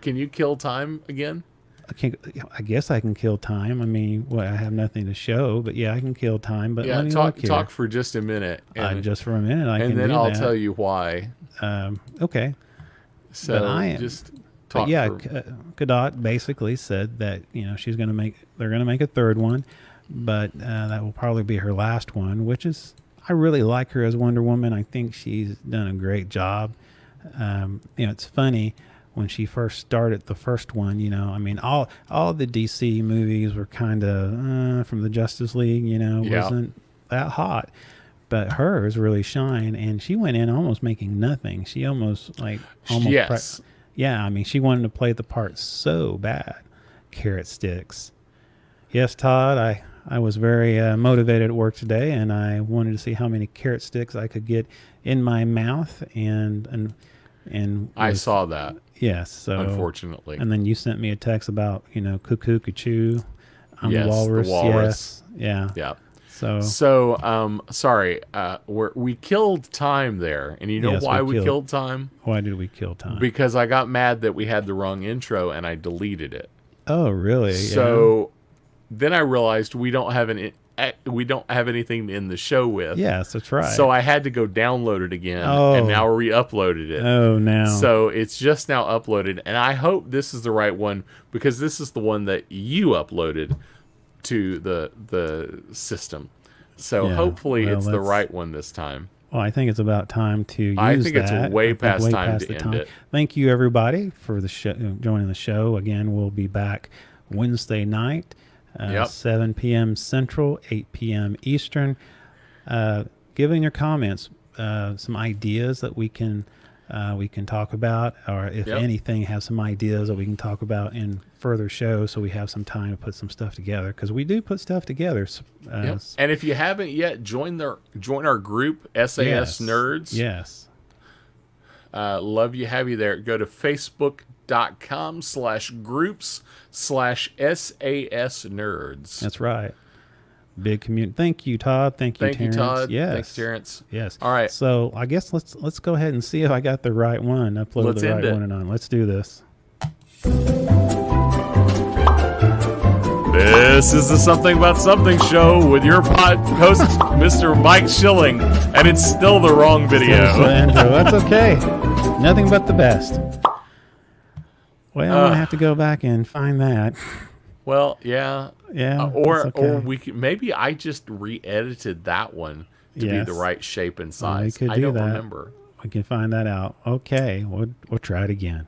can you kill time again? I guess I can kill time. I mean, I have nothing to show, but I can kill time. But let me talk for just a minute. Just for a minute, I can do that. And then I'll tell you why. Okay. So Godot basically said that they're going to make a third one, but that will probably be her last one. Which is, I really like her as Wonder Woman. I think she's done a great job. It's funny. When she first started the first one, I mean, all the DC movies were kind of from the Justice League, wasn't that hot. but hers really shine, and she went in almost making nothing. She almost Yes. yeah, I mean, she wanted to play the part so bad. Carrot sticks. Yes, Todd, I was very motivated at work today, and I wanted to see how many carrot sticks I could get in my mouth, and I saw that. yes. So Unfortunately. and then you sent me a text about cuckoo, cuckoo. I'm Yes, the walrus. the walrus. Yes, yeah. Yeah. So Sorry, we killed time there, and you know Yes, why we we killed- killed time? why did we kill time? Because I got mad that we had the wrong intro, and I deleted it. Oh, really? So then I realized we don't have anything in the show with. Yes, that's right. So I had to go download it again, Oh. and now re-uploaded it. Oh, now. So it's just now uploaded, and I hope this is the right one, because this is the one that you uploaded to the system. So Yeah, hopefully well, it's the that's- right one this time. Well, I think it's about time to use I think it's that. way I think past time to the end it. Thank you, everybody, for the show, joining the show. Again, we'll be back Wednesday night, Yep. 7 p.m. Central, 8 p.m. Eastern. Giving your comments, some ideas that we can talk about, or if Yep. anything, have some ideas that we can talk about in further shows, so we have some time to put some stuff together, because we do put stuff together. Yep. And if you haven't yet, join our group, SAS Yes. Nerds. Yes. Love you, have you there. Go to facebook.com/groups/SAS Nerds. That's right. Big community. Thank you, Todd. Thank you, Thank you, Terrence. Todd. Yes. Thanks, Terrence. Yes. All right. So I guess let's go ahead and see if I got the right one. Upload Let's the end right it. one and on. Let's do this. This is the Something About Something show with your host, Mr. Mike Schilling, and it's still the wrong video. There's the intro. That's okay. Nothing but the best. Well, I'm gonna have to go back and find that. Well, yeah. Yeah. Or that's okay. we could, maybe I just re-edited that one to be Yes. the right shape and size. could I do don't that. remember. We can find that out. Okay, we'll try it again.